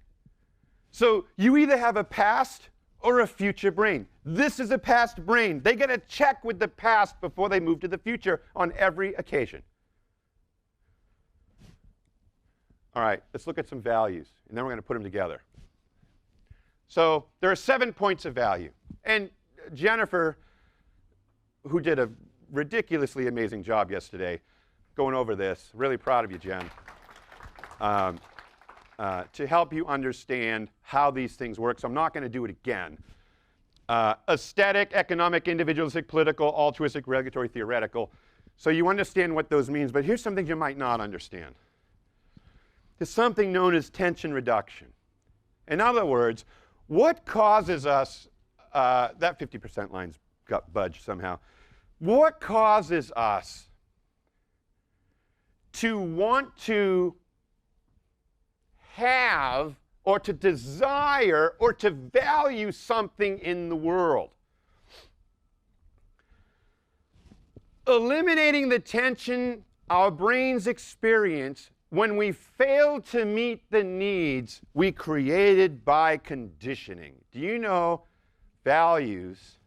So you either have a past or a future brain. This is a past brain. They get to check with the past before they move to the future on every occasion. All right, let's look at some values, and then we're going to put them together. So there are 7 points of value. And Jennifer, who did a ridiculously amazing job yesterday going over this, really proud of you, Jen, to help you understand how these things work. So I'm not going to do it again. Aesthetic, economic, individualistic, political, altruistic, regulatory, theoretical. So you understand what those means, but here's some things you might not understand. There's something known as tension reduction. In other words, what causes us, that 50% line's got budged somehow. What causes us to want to have or to desire or to value something in the world? Eliminating the tension our brains experience when we fail to meet the needs we created by conditioning. Do you know values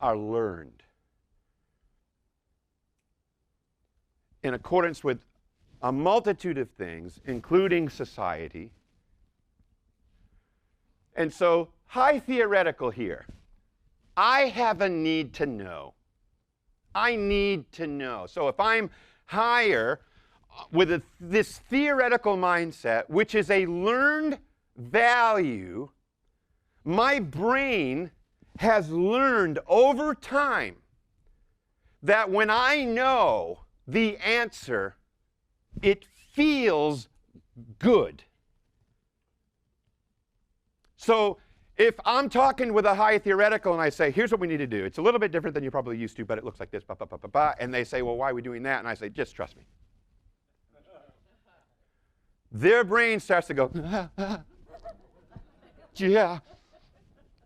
are learned in accordance with a multitude of things, including society? And so, high theoretical here. I have a need to know. I need to know. So if I'm higher with this theoretical mindset, which is a learned value, my brain has learned over time that when I know the answer, it feels good. So if I'm talking with a high theoretical and I say, here's what we need to do. It's a little bit different than you're probably used to, but it looks like this, and they say, well, why are we doing that? And I say, just trust me. Their brain starts to go, yeah.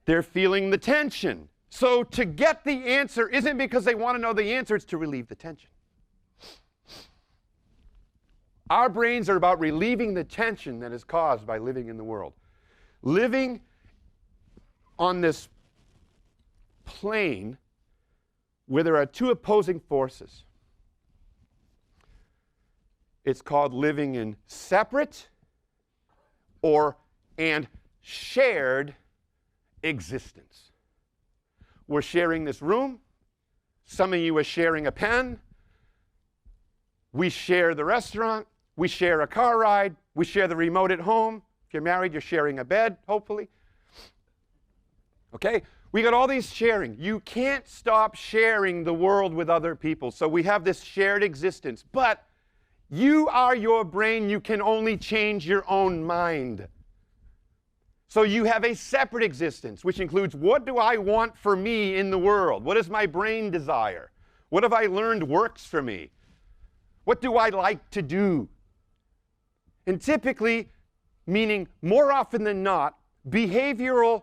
They're feeling the tension. So to get the answer isn't because they want to know the answer, it's to relieve the tension. Our brains are about relieving the tension that is caused by living in the world. Living on this plane where there are two opposing forces. It's called living in separate and shared existence. We're sharing this room. Some of you are sharing a pen. We share the restaurant. We share a car ride. We share the remote at home. If you're married, you're sharing a bed, hopefully. Okay? We got all these sharing. You can't stop sharing the world with other people. So we have this shared existence. But you are your brain. You can only change your own mind. So you have a separate existence, which includes, what do I want for me in the world? What does my brain desire? What have I learned works for me? What do I like to do? And typically, meaning more often than not, behavioral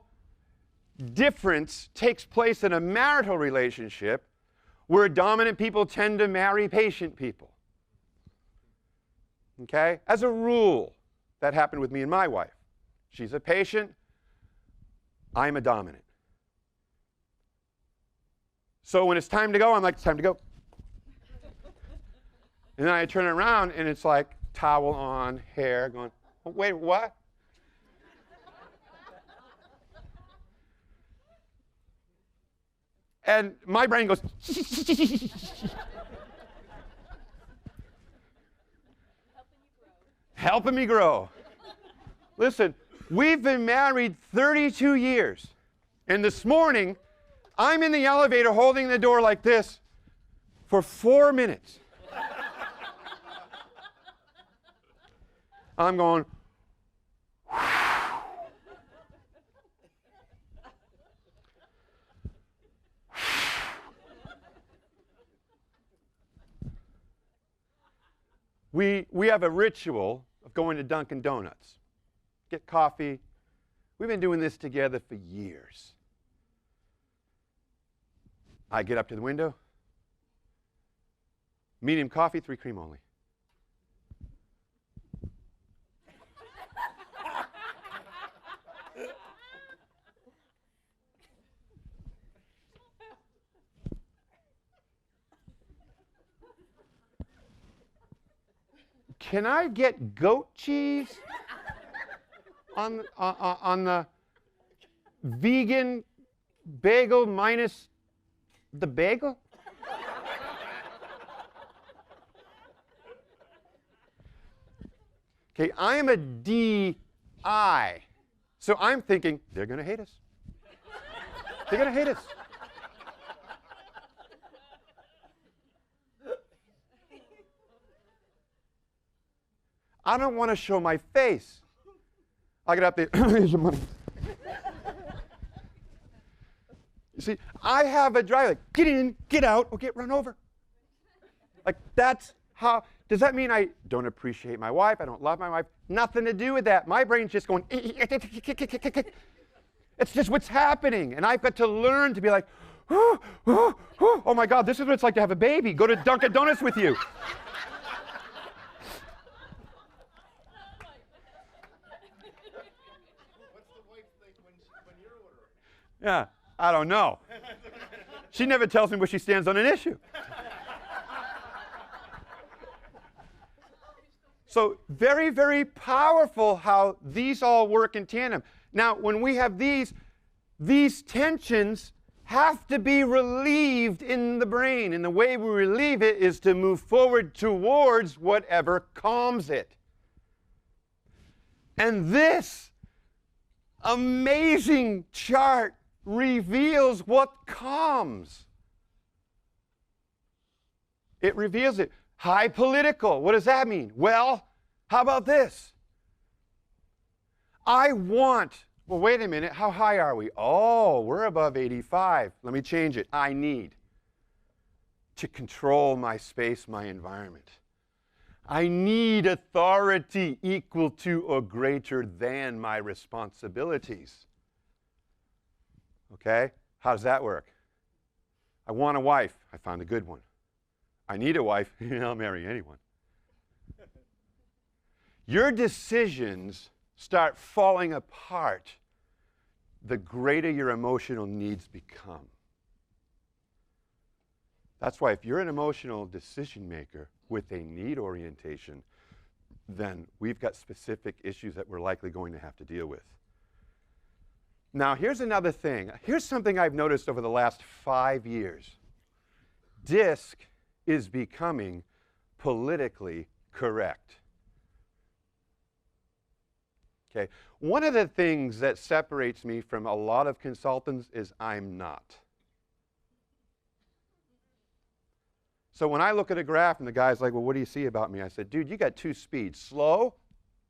difference takes place in a marital relationship where dominant people tend to marry patient people. Okay? As a rule, that happened with me and my wife. She's a patient. I'm a dominant. So when it's time to go, I'm like, it's time to go. And then I turn around and it's like towel on, hair going, oh, wait, what? And my brain goes, helping me grow. Listen, we've been married 32 years. And this morning, I'm in the elevator holding the door like this for 4 minutes. I'm going, we have a ritual of going to Dunkin' Donuts. Get coffee. We've been doing this together for years. I get up to the window. Medium coffee, 3 cream only. Can I get goat cheese on the vegan bagel minus the bagel? Okay, I am a DI. So I'm thinking, they're going to hate us. They're going to hate us. I don't want to show my face. I get up there, here's your money. You see, I have a drive, like, get in, get out, or get run over. Like, that's how, does that mean I don't appreciate my wife, I don't love my wife? Nothing to do with that. My brain's just going, it's just what's happening. And I've got to learn to be like, oh my God, this is what it's like to have a baby. Go to Dunkin' Donuts with you. Yeah, I don't know. She never tells me where she stands on an issue. So very, very powerful how these all work in tandem. Now, when we have these tensions have to be relieved in the brain. And the way we relieve it is to move forward towards whatever calms it. And this amazing chart reveals what calms. It reveals it. High political. What does that mean? Well, how about this? Well, wait a minute. How high are we? Oh, we're above 85. Let me change it. I need to control my space, my environment. I need authority equal to or greater than my responsibilities. Okay? How does that work? I want a wife. I found a good one. I need a wife. I'll marry anyone. Your decisions start falling apart the greater your emotional needs become. That's why if you're an emotional decision maker with a need orientation, then we've got specific issues that we're likely going to have to deal with. Now, here's another thing. Here's something I've noticed over the last 5 years. DISC is becoming politically correct. Okay. One of the things that separates me from a lot of consultants is I'm not. So when I look at a graph and the guy's like, well, what do you see about me? I said, dude, you got 2 speeds, slow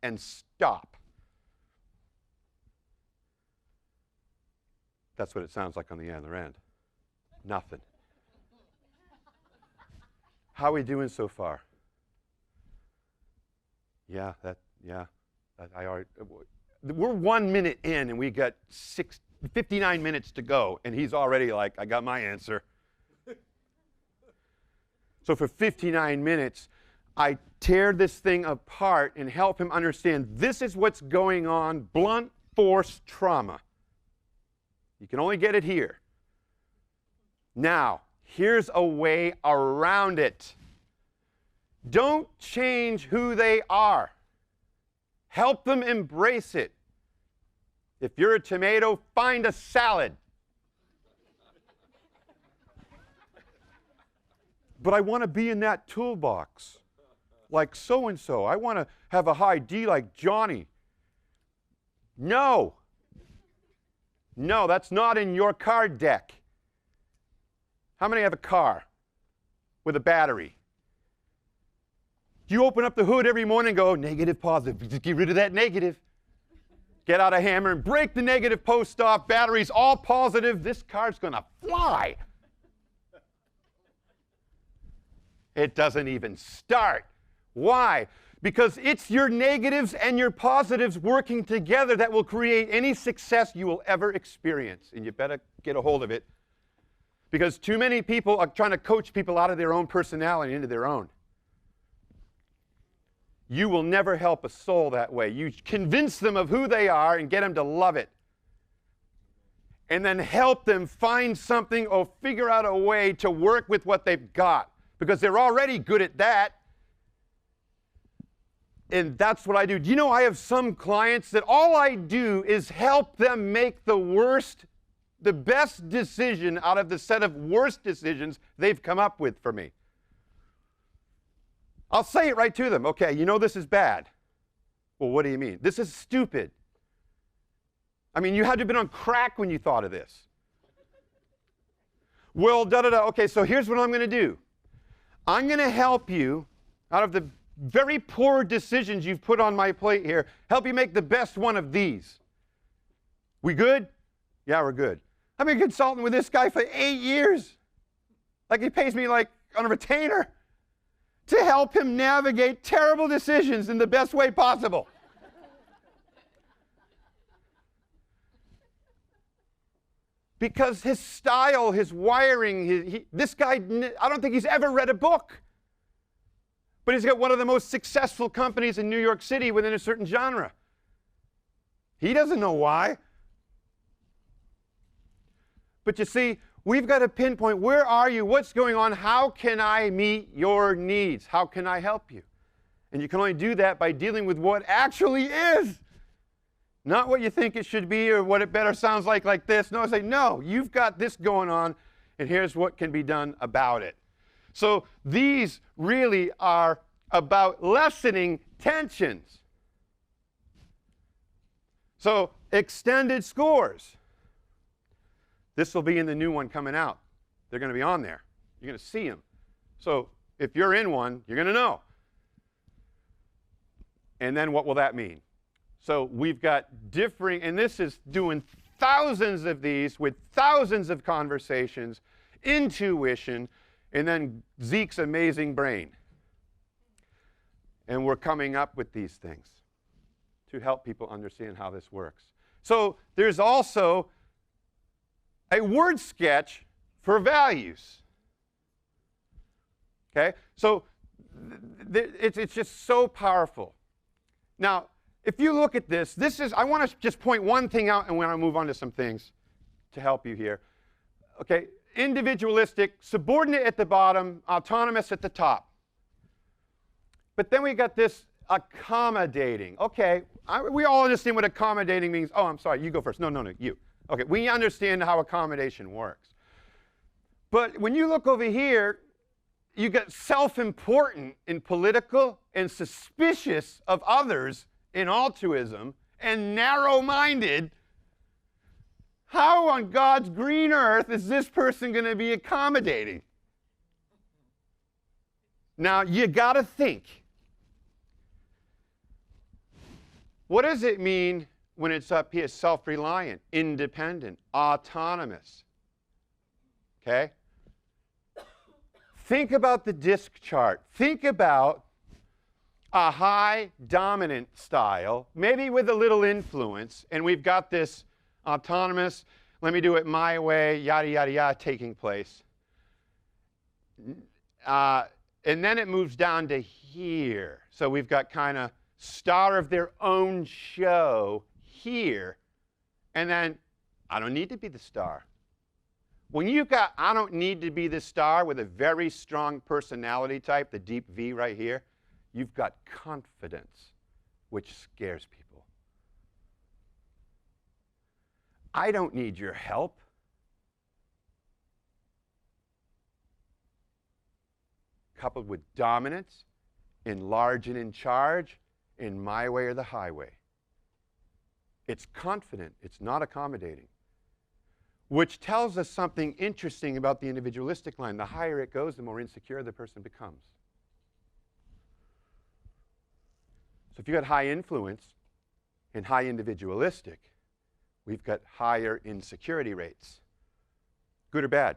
and stop. That's what it sounds like on the other end. Nothing. How are we doing so far? We're 1 minute in and we got 59 minutes to go, and he's already like, I got my answer. So for 59 minutes, I tear this thing apart and help him understand this is what's going on, blunt force trauma. You can only get it here. Now, here's a way around it. Don't change who they are. Help them embrace it. If you're a tomato, find a salad. But I want to be in that toolbox like so-and-so. I want to have a high D like Johnny. No. No, that's not in your card deck. How many have a car with a battery? You open up the hood every morning and go, negative, positive. Just get rid of that negative. Get out a hammer and break the negative post off. Batteries all positive. This car's going to fly. It doesn't even start. Why? Because it's your negatives and your positives working together that will create any success you will ever experience. And you better get a hold of it. Because too many people are trying to coach people out of their own personality into their own. You will never help a soul that way. You convince them of who they are and get them to love it. And then help them find something or figure out a way to work with what they've got. Because they're already good at that. And that's what I do. Do you know I have some clients that all I do is help them make the best decision out of the set of worst decisions they've come up with for me. I'll say it right to them. Okay, you know this is bad. Well, what do you mean? This is stupid. I mean, you had to have been on crack when you thought of this. Well, da-da-da. Okay, so here's what I'm going to do. I'm going to help you out of the very poor decisions you've put on my plate here, help you make the best one of these. We good? Yeah, we're good. I've been consulting with this guy for 8 years. Like he pays me like on a retainer to help him navigate terrible decisions in the best way possible. Because his style, his wiring, this guy, I don't think he's ever read a book. But he's got one of the most successful companies in New York City within a certain genre. He doesn't know why. But you see, we've got to pinpoint, where are you? What's going on? How can I meet your needs? How can I help you? And you can only do that by dealing with what actually is. Not what you think it should be or what it better sounds like this. No, I say, no, you've got this going on, and here's what can be done about it. So these really are about lessening tensions. So extended scores. This will be in the new one coming out. They're going to be on there. You're going to see them. So if you're in one, you're going to know. And then what will that mean? So we've got differing, and this is doing thousands of these with thousands of conversations, intuition, and then Zeke's amazing brain. And we're coming up with these things to help people understand how this works. So there's also a word sketch for values. Okay? So it's just so powerful. Now, if you look at this, I want to just point one thing out, and when I move on to some things to help you here. Okay, individualistic, subordinate at the bottom, autonomous at the top. But then we got this accommodating. Okay, we all understand what accommodating means. Oh, I'm sorry, you go first. No, you. Okay, we understand how accommodation works. But when you look over here, you get self-important in political and suspicious of others in altruism and narrow-minded. How on God's green earth is this person going to be accommodating? Now, you got to think. What does it mean when it's up here? Self-reliant, independent, autonomous. Okay? Think about the disc chart. Think about a high dominant style, maybe with a little influence, and we've got this autonomous, let me do it my way, yada, yada, yada, taking place. And then it moves down to here. So we've got kind of star of their own show here. And then, I don't need to be the star. When you've got, I don't need to be the star with a very strong personality type, the deep V right here, you've got confidence, which scares people. I don't need your help. Coupled with dominance, in large and in charge, in my way or the highway. It's confident, it's not accommodating. Which tells us something interesting about the individualistic line. The higher it goes, the more insecure the person becomes. So if you've got high influence and high individualistic, we've got higher insecurity rates. Good or bad?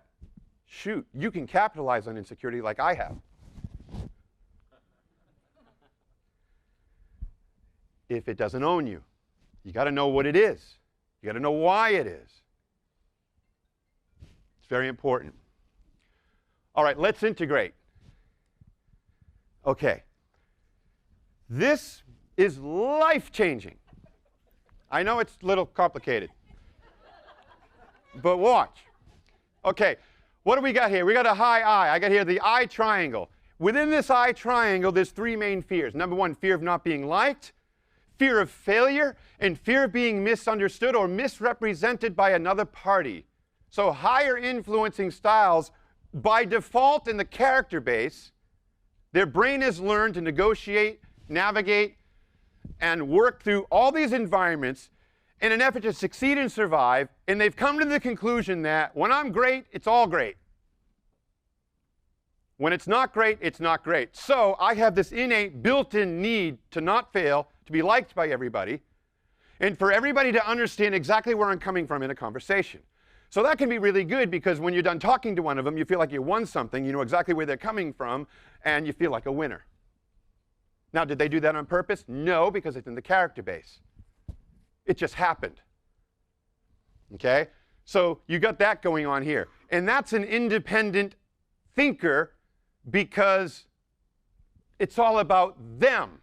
Shoot, you can capitalize on insecurity like I have. If it doesn't own you, you got to know what it is. You got to know why it is. It's very important. All right, let's integrate. Okay. This is life-changing. I know it's a little complicated. But watch. Okay, what do we got here? We got a high I. I got here the I triangle. Within this I triangle, there's three main fears. Number one, fear of not being liked, fear of failure, and fear of being misunderstood or misrepresented by another party. So higher influencing styles, by default in the character base, their brain has learned to negotiate, navigate, and work through all these environments in an effort to succeed and survive, and they've come to the conclusion that when I'm great, it's all great. When it's not great, it's not great. So I have this innate, built-in need to not fail, to be liked by everybody, and for everybody to understand exactly where I'm coming from in a conversation. So that can be really good because when you're done talking to one of them, you feel like you won something, you know exactly where they're coming from, and you feel like a winner. Now, did they do that on purpose? No, because it's in the character base. It just happened. Okay? So you got that going on here. And that's an independent thinker because it's all about them.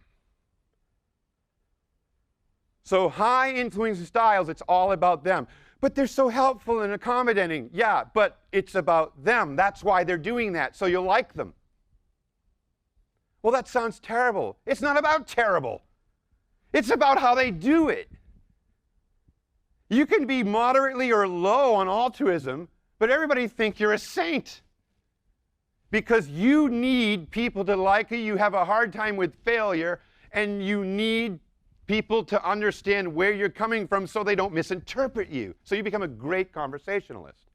So high influencing styles, it's all about them. But they're so helpful and accommodating. Yeah, but it's about them. That's why they're doing that, so you'll like them. Well, that sounds terrible. It's not about terrible. It's about how they do it. You can be moderately or low on altruism, but everybody think you're a saint. Because you need people to like you, you have a hard time with failure, and you need people to understand where you're coming from so they don't misinterpret you. So you become a great conversationalist.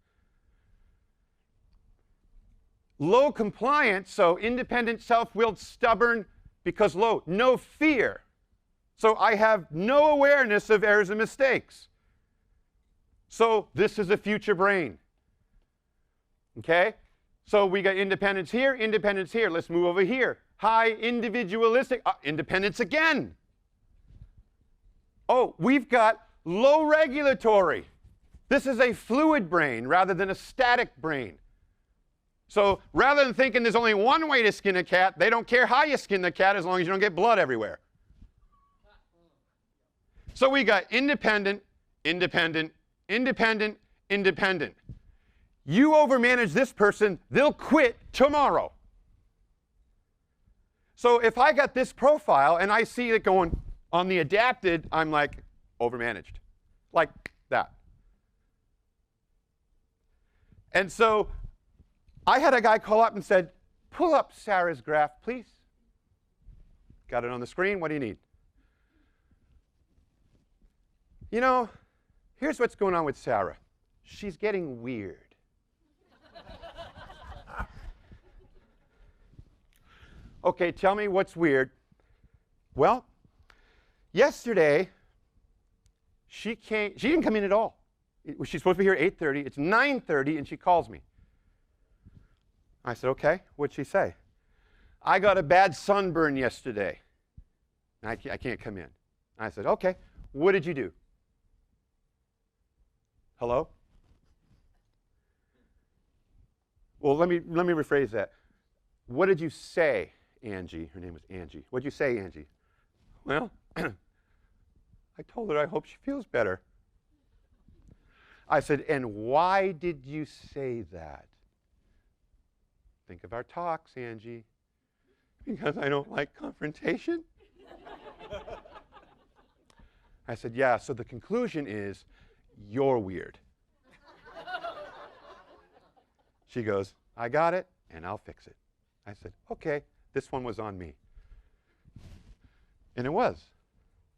Low compliance, so independent, self-willed, stubborn, because low. No fear. So I have no awareness of errors and mistakes. So this is a future brain. Okay? So we got independence here, independence here. Let's move over here. High individualistic, independence again. Oh, we've got low regulatory. This is a fluid brain rather than a static brain. So rather than thinking there's only one way to skin a cat, they don't care how you skin the cat as long as you don't get blood everywhere. So we got independent, independent, independent, independent. You overmanage this person, they'll quit tomorrow. So if I got this profile and I see it going on the adapted, I'm like overmanaged, like that. And so I had a guy call up and said, pull up Sarah's graph, please. Got it on the screen. What do you need? You know, here's what's going on with Sarah. She's getting weird. Okay, tell me what's weird. Well, yesterday, she didn't come in at all. She's supposed to be here at 8:30. It's 9:30, and she calls me. I said, okay, what'd she say? I got a bad sunburn yesterday. I can't come in. I said, okay, what did you do? Hello? Well, let me rephrase that. What did you say, Angie? Her name was Angie. What did you say, Angie? Well, I told her I hope she feels better. I said, and why did you say that? Think of our talks, Angie. Because I don't like confrontation? I said, yeah, so the conclusion is, you're weird. She goes, I got it, and I'll fix it. I said, okay, this one was on me. And it was.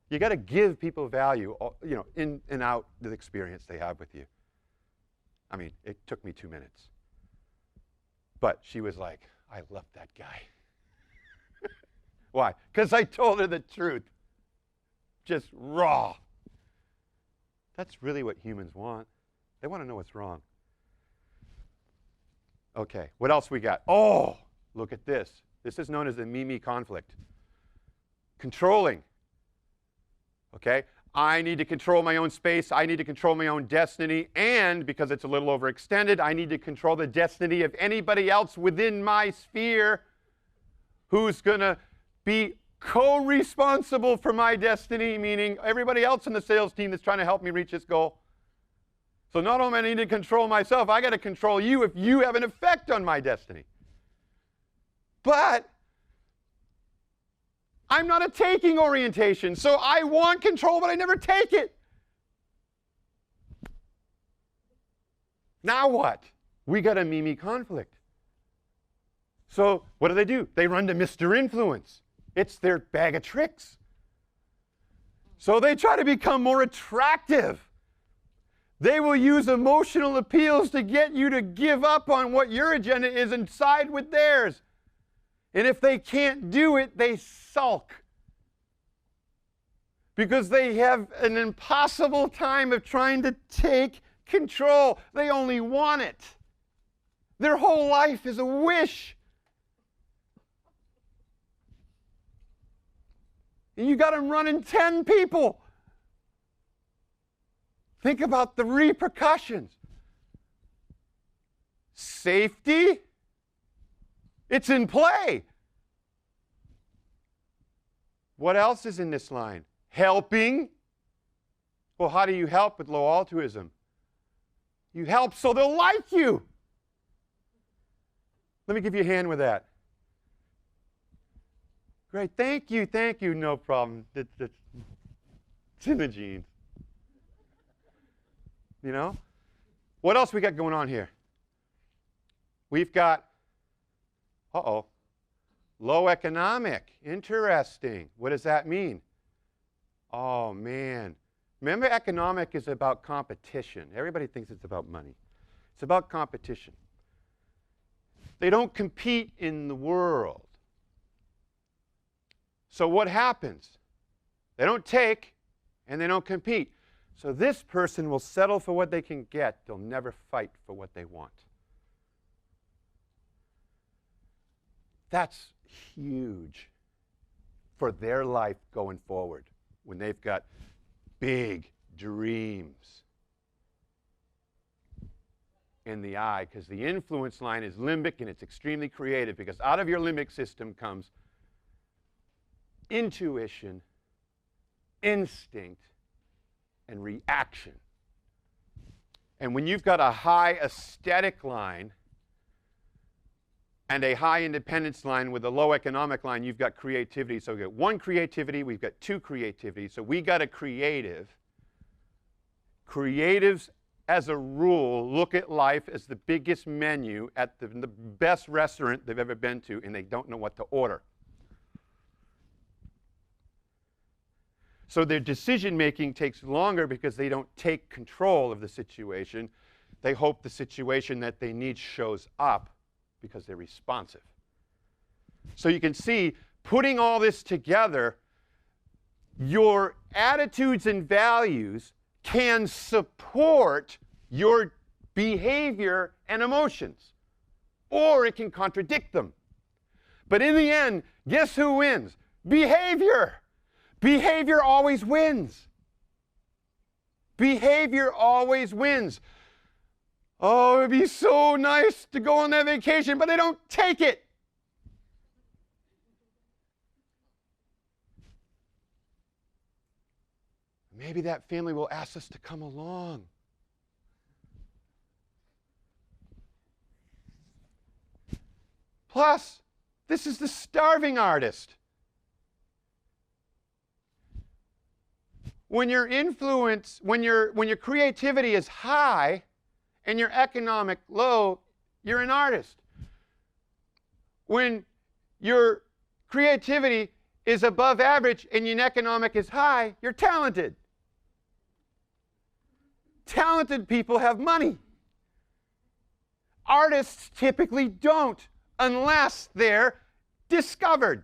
You got to give people value, you know, in and out the experience they have with you. I mean, it took me 2 minutes. But she was like, I love that guy. Why? Because I told her the truth. Just raw. That's really what humans want. They want to know what's wrong. Okay, what else we got? Oh, look at this. This is known as the me-me conflict. Controlling. Okay, I need to control my own space. I need to control my own destiny. And because it's a little overextended, I need to control the destiny of anybody else within my sphere who's going to be co-responsible for my destiny, meaning everybody else in the sales team that's trying to help me reach this goal. So not only do I need to control myself, I got to control you if you have an effect on my destiny. But I'm not a taking orientation, so I want control, but I never take it. Now what? We got a me-me conflict. So what do? They run to Mr. Influence. It's their bag of tricks. So they try to become more attractive. They will use emotional appeals to get you to give up on what your agenda is and side with theirs. And if they can't do it, they sulk. Because they have an impossible time of trying to take control. They only want it. Their whole life is a wish. And you got them running 10 people. Think about the repercussions. Safety, it's in play. What else is in this line? Helping. Well, how do you help with low altruism? You help so they'll like you. Let me give you a hand with that. Great, thank you, no problem. It's in the genes. You know? What else we got going on here? We've got, low economic. Interesting. What does that mean? Oh, man. Remember, economic is about competition. Everybody thinks it's about money. It's about competition. They don't compete in the world. So what happens? They don't take and they don't compete. So this person will settle for what they can get. They'll never fight for what they want. That's huge for their life going forward when they've got big dreams in the eye, because the influence line is limbic and it's extremely creative, because out of your limbic system comes intuition, instinct, and reaction. And when you've got a high aesthetic line and a high independence line with a low economic line, you've got creativity. So we've got one creativity, we've got two creativity. So we got a creative. Creatives, as a rule, look at life as the biggest menu at the best restaurant they've ever been to, and they don't know what to order. So their decision-making takes longer because they don't take control of the situation. They hope the situation that they need shows up because they're responsive. So you can see, putting all this together, your attitudes and values can support your behavior and emotions, or it can contradict them. But in the end, guess who wins? Behavior. Behavior always wins. Behavior always wins. Oh, it'd be so nice to go on that vacation, but they don't take it. Maybe that family will ask us to come along. Plus, this is the starving artist. When your influence, when your creativity is high and your economic low, you're an artist. When your creativity is above average and your economic is high, you're talented. Talented people have money. Artists typically don't unless they're discovered.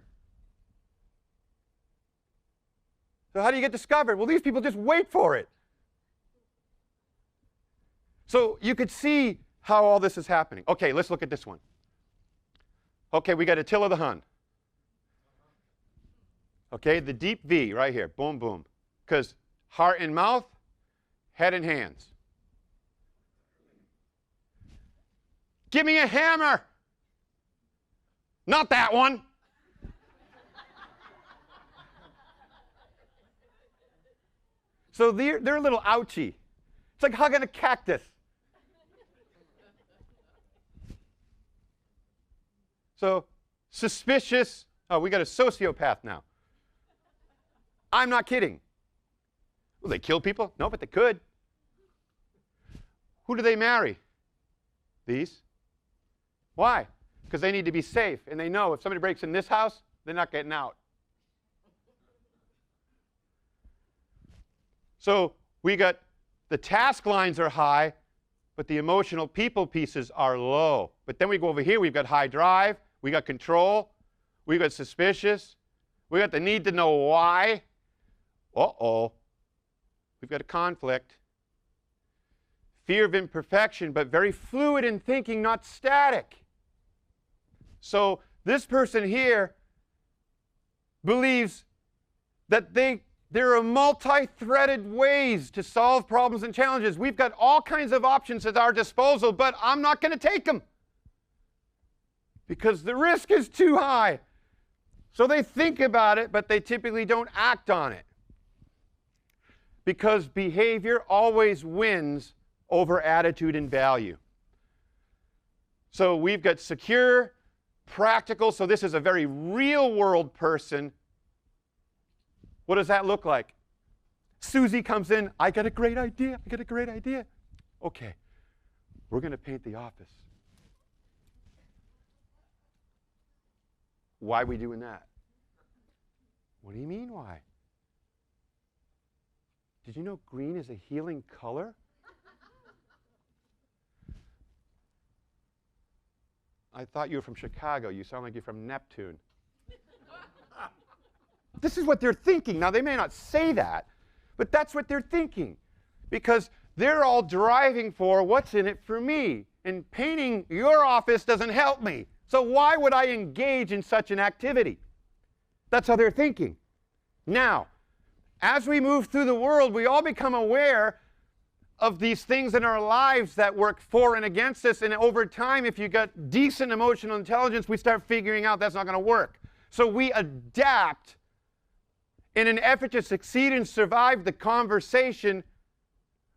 So how do you get discovered? Well, these people just wait for it. So you could see how all this is happening. Okay, let's look at this one. Okay, we got Attila the Hun. Okay, the deep V right here. Boom, boom. Because heart and mouth, head and hands. Give me a hammer. Not that one. So they're a little ouchy. It's like hugging a cactus. So suspicious. Oh, we got a sociopath now. I'm not kidding. Will they kill people? No, but they could. Who do they marry? These. Why? Because they need to be safe, and they know if somebody breaks in this house, they're not getting out. So we got the task lines are high, but the emotional people pieces are low. But then we go over here, we've got high drive, we got control, we got suspicious, we got the need to know why. Uh-oh. We've got a conflict. Fear of imperfection, but very fluid in thinking, not static. So this person here believes that there are multi-threaded ways to solve problems and challenges. We've got all kinds of options at our disposal, but I'm not going to take them because the risk is too high. So they think about it, but they typically don't act on it. Because behavior always wins over attitude and value. So we've got secure, practical, so this is a very real-world person. What does that look like? Susie comes in, I got a great idea, I got a great idea. Okay, we're going to paint the office. Why are we doing that? What do you mean, why? Did you know green is a healing color? I thought you were from Chicago. You sound like you're from Neptune. This is what they're thinking. Now, they may not say that, but that's what they're thinking. Because they're all driving for what's in it for me. And painting your office doesn't help me. So why would I engage in such an activity? That's how they're thinking. Now, as we move through the world, we all become aware of these things in our lives that work for and against us. And over time, if you got decent emotional intelligence, we start figuring out that's not going to work. So we adapt in an effort to succeed and survive the conversation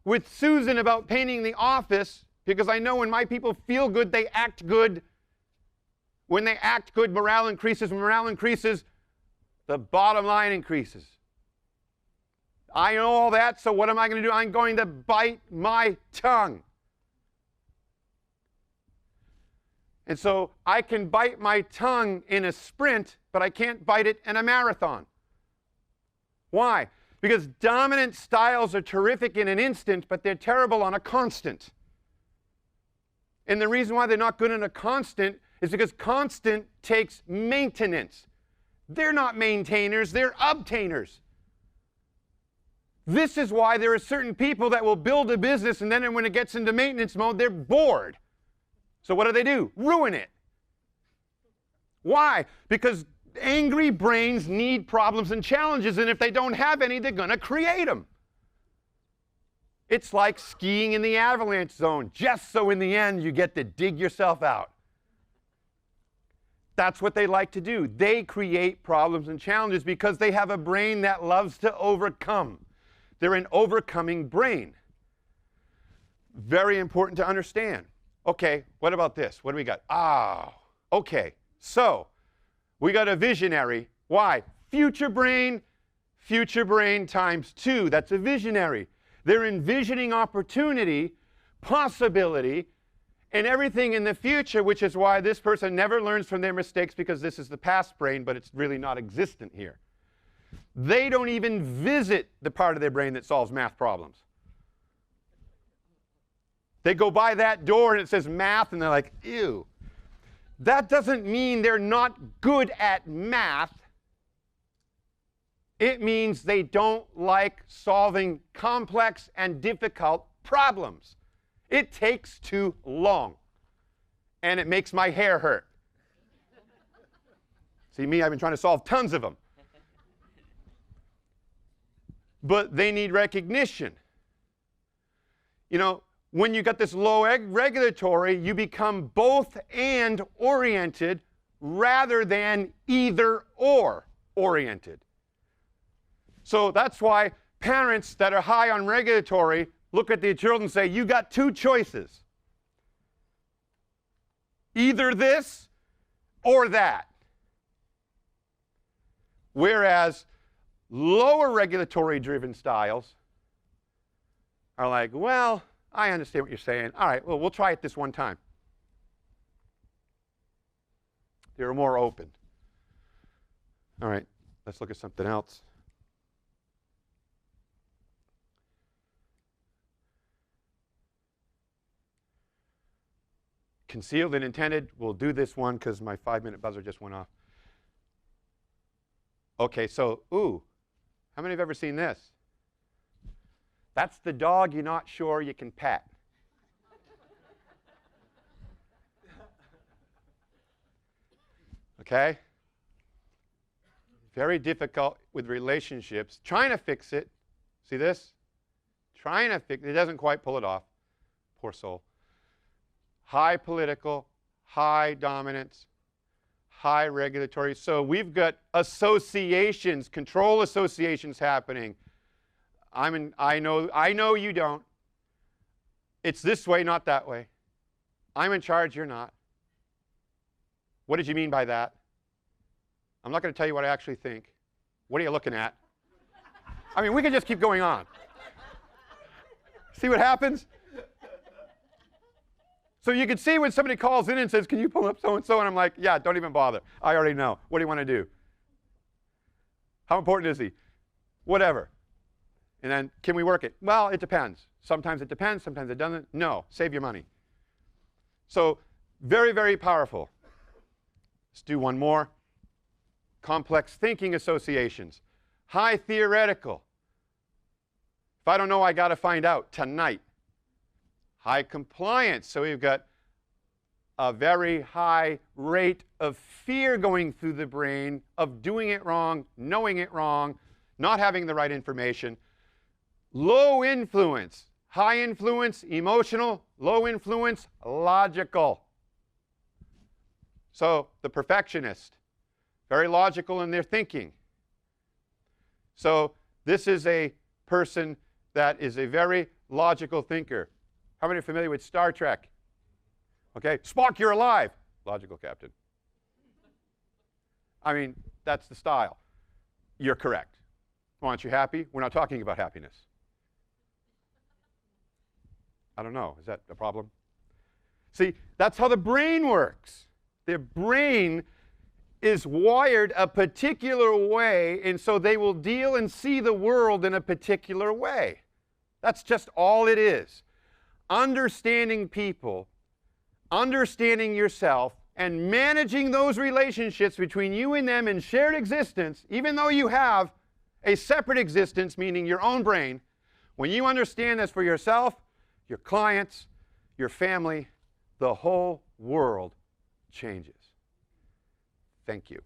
with Susan about painting the office, because I know when my people feel good, they act good. When they act good, morale increases. When morale increases, the bottom line increases. I know all that, so what am I going to do? I'm going to bite my tongue. And so I can bite my tongue in a sprint, but I can't bite it in a marathon. Why? Because dominant styles are terrific in an instant, but they're terrible on a constant. And the reason why they're not good in a constant is because constant takes maintenance. They're not maintainers, they're obtainers. This is why there are certain people that will build a business, and then when it gets into maintenance mode, they're bored. So what do? Ruin it. Why? Because angry brains need problems and challenges, and if they don't have any, they're going to create them. It's like skiing in the avalanche zone, just so in the end you get to dig yourself out. That's what they like to do. They create problems and challenges because they have a brain that loves to overcome. They're an overcoming brain. Very important to understand. Okay, what about this? What do we got? Okay. So, we got a visionary. Why? Future brain times 2. That's a visionary. They're envisioning opportunity, possibility, and everything in the future, which is why this person never learns from their mistakes, because this is the past brain, but it's really not existent here. They don't even visit the part of their brain that solves math problems. They go by that door and it says math, and they're like, ew. That doesn't mean they're not good at math. It means they don't like solving complex and difficult problems. It takes too long, and it makes my hair hurt. See me, I've been trying to solve tons of them. But they need recognition. You know, when you got this low regulatory, you become both and oriented rather than either or oriented. So that's why parents that are high on regulatory look at their children and say, you got two choices. Either this or that. Whereas lower regulatory driven styles are like, well, I understand what you're saying. All right, well, we'll try it this one time. They're more open. All right, let's look at something else. Concealed and intended. We'll do this one because my 5-minute buzzer just went off. Okay, so, how many have ever seen this? That's the dog you're not sure you can pet. Okay? Very difficult with relationships. Trying to fix it. See this? Trying to fix it. It doesn't quite pull it off. Poor soul. High political, high dominance, high regulatory. So we've got associations, control associations happening. I know you don't. It's this way, not that way. I'm in charge, you're not. What did you mean by that? I'm not going to tell you what I actually think. What are you looking at? I mean, we can just keep going on. See what happens? So you can see when somebody calls in and says, can you pull up so-and-so? And I'm like, yeah, don't even bother. I already know. What do you want to do? How important is he? Whatever. And then, can we work it? Well, it depends. Sometimes it depends, sometimes it doesn't. No, save your money. So, very, very powerful. Let's do one more. Complex thinking associations. High theoretical. If I don't know, I got to find out tonight. High compliance. So we've got a very high rate of fear going through the brain of doing it wrong, knowing it wrong, not having the right information. Low influence. High influence, emotional. Low influence, logical. So the perfectionist, very logical in their thinking. So this is a person that is a very logical thinker. How many are familiar with Star Trek? Okay, Spock, you're alive. Logical, Captain. I mean, that's the style. You're correct. Aren't you happy? We're not talking about happiness. I don't know. Is that a problem? See, that's how the brain works. The brain is wired a particular way, and so they will deal and see the world in a particular way. That's just all it is. Understanding people, understanding yourself, and managing those relationships between you and them in shared existence, even though you have a separate existence, meaning your own brain, when you understand this for yourself, your clients, your family, the whole world changes. Thank you.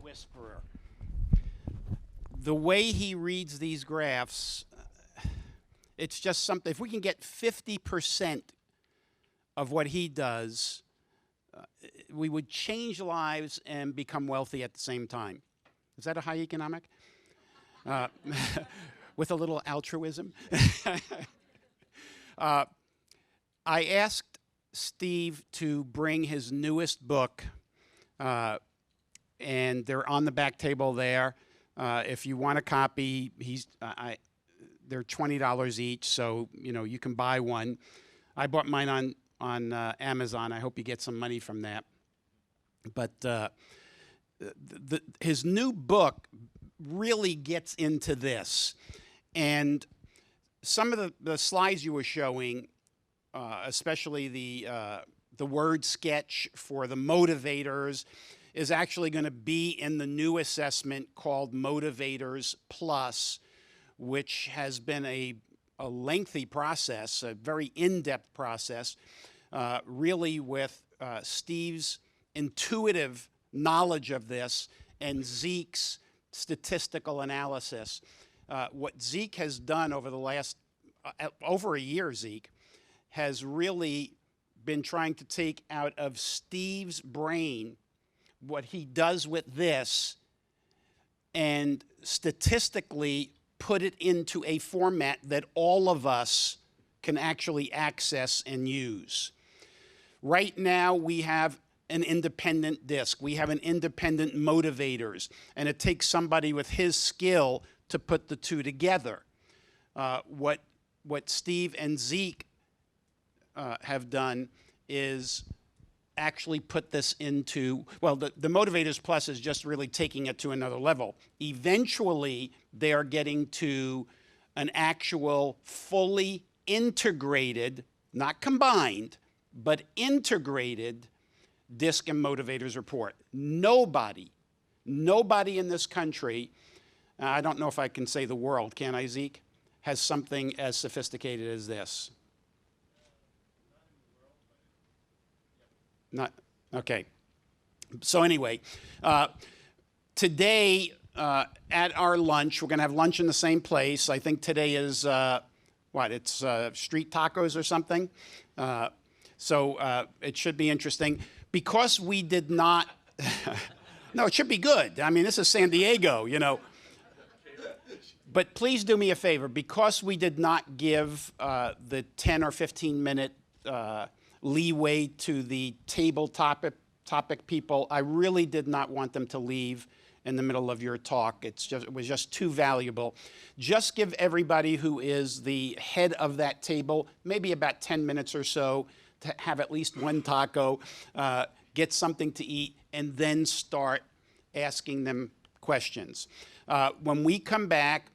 Whisperer. The way he reads these graphs, it's just something. If we can get 50% of what he does, we would change lives and become wealthy at the same time. Is that a high economic? With a little altruism. I asked Steve to bring his newest book, and they're on the back table there. If you want a copy, they're $20 each, so you can buy one. I bought mine on Amazon. I hope you get some money from that. But his new book really gets into this, and some of the slides you were showing, especially the word sketch for the motivators, is actually going to be in the new assessment called Motivators Plus, which has been a lengthy process, a very in-depth process, really with Steve's intuitive knowledge of this and Zeke's statistical analysis. What Zeke has done over the last, over a year, Zeke, has really been trying to take out of Steve's brain what he does with this and statistically put it into a format that all of us can actually access and use. Right now, we have an independent disc. We have an independent motivators, and it takes somebody with his skill to put the two together. What Steve and Zeke have done is actually put this into, well, the Motivators Plus is just really taking it to another level. Eventually, they are getting to an actual fully integrated, not combined, but integrated DISC and Motivators report. Nobody in this country, I don't know if I can say the world, can I, Zeke, has something as sophisticated as this. Not, okay. So anyway, today at our lunch, we're going to have lunch in the same place. I think today is what, it's street tacos or something. So it should be interesting. Because we did not, no, it should be good. I mean, this is San Diego, you know. But please do me a favor, because we did not give the 10 or 15 minute leeway to the table topic people, I really did not want them to leave in the middle of your talk. It was just too valuable. Just give everybody who is the head of that table maybe about 10 minutes or so to have at least one taco, get something to eat, and then start asking them questions. When we come back,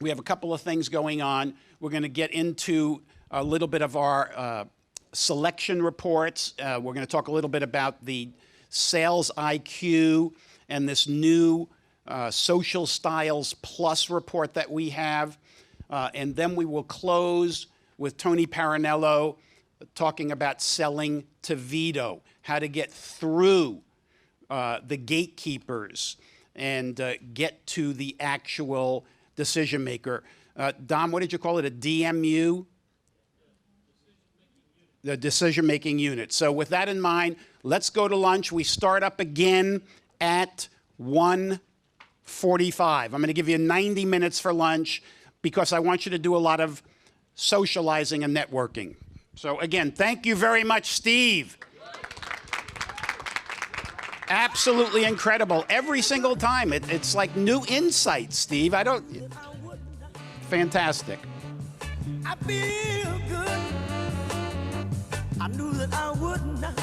we have a couple of things going on. We're going to get into a little bit of our selection reports. We're going to talk a little bit about the sales IQ and this new Social Styles Plus report that we have. And then we will close with Tony Parinello talking about selling to veto, how to get through the gatekeepers and get to the actual decision maker. Dom, what did you call it? A DMU? The decision-making unit. So with that in mind, let's go to lunch. We start up again at 1:45. I'm going to give you 90 minutes for lunch because I want you to do a lot of socializing and networking. So again, thank you very much, Steve. Absolutely incredible. Every single time. It's like new insights, Steve. Fantastic. I feel good. I knew that I would not.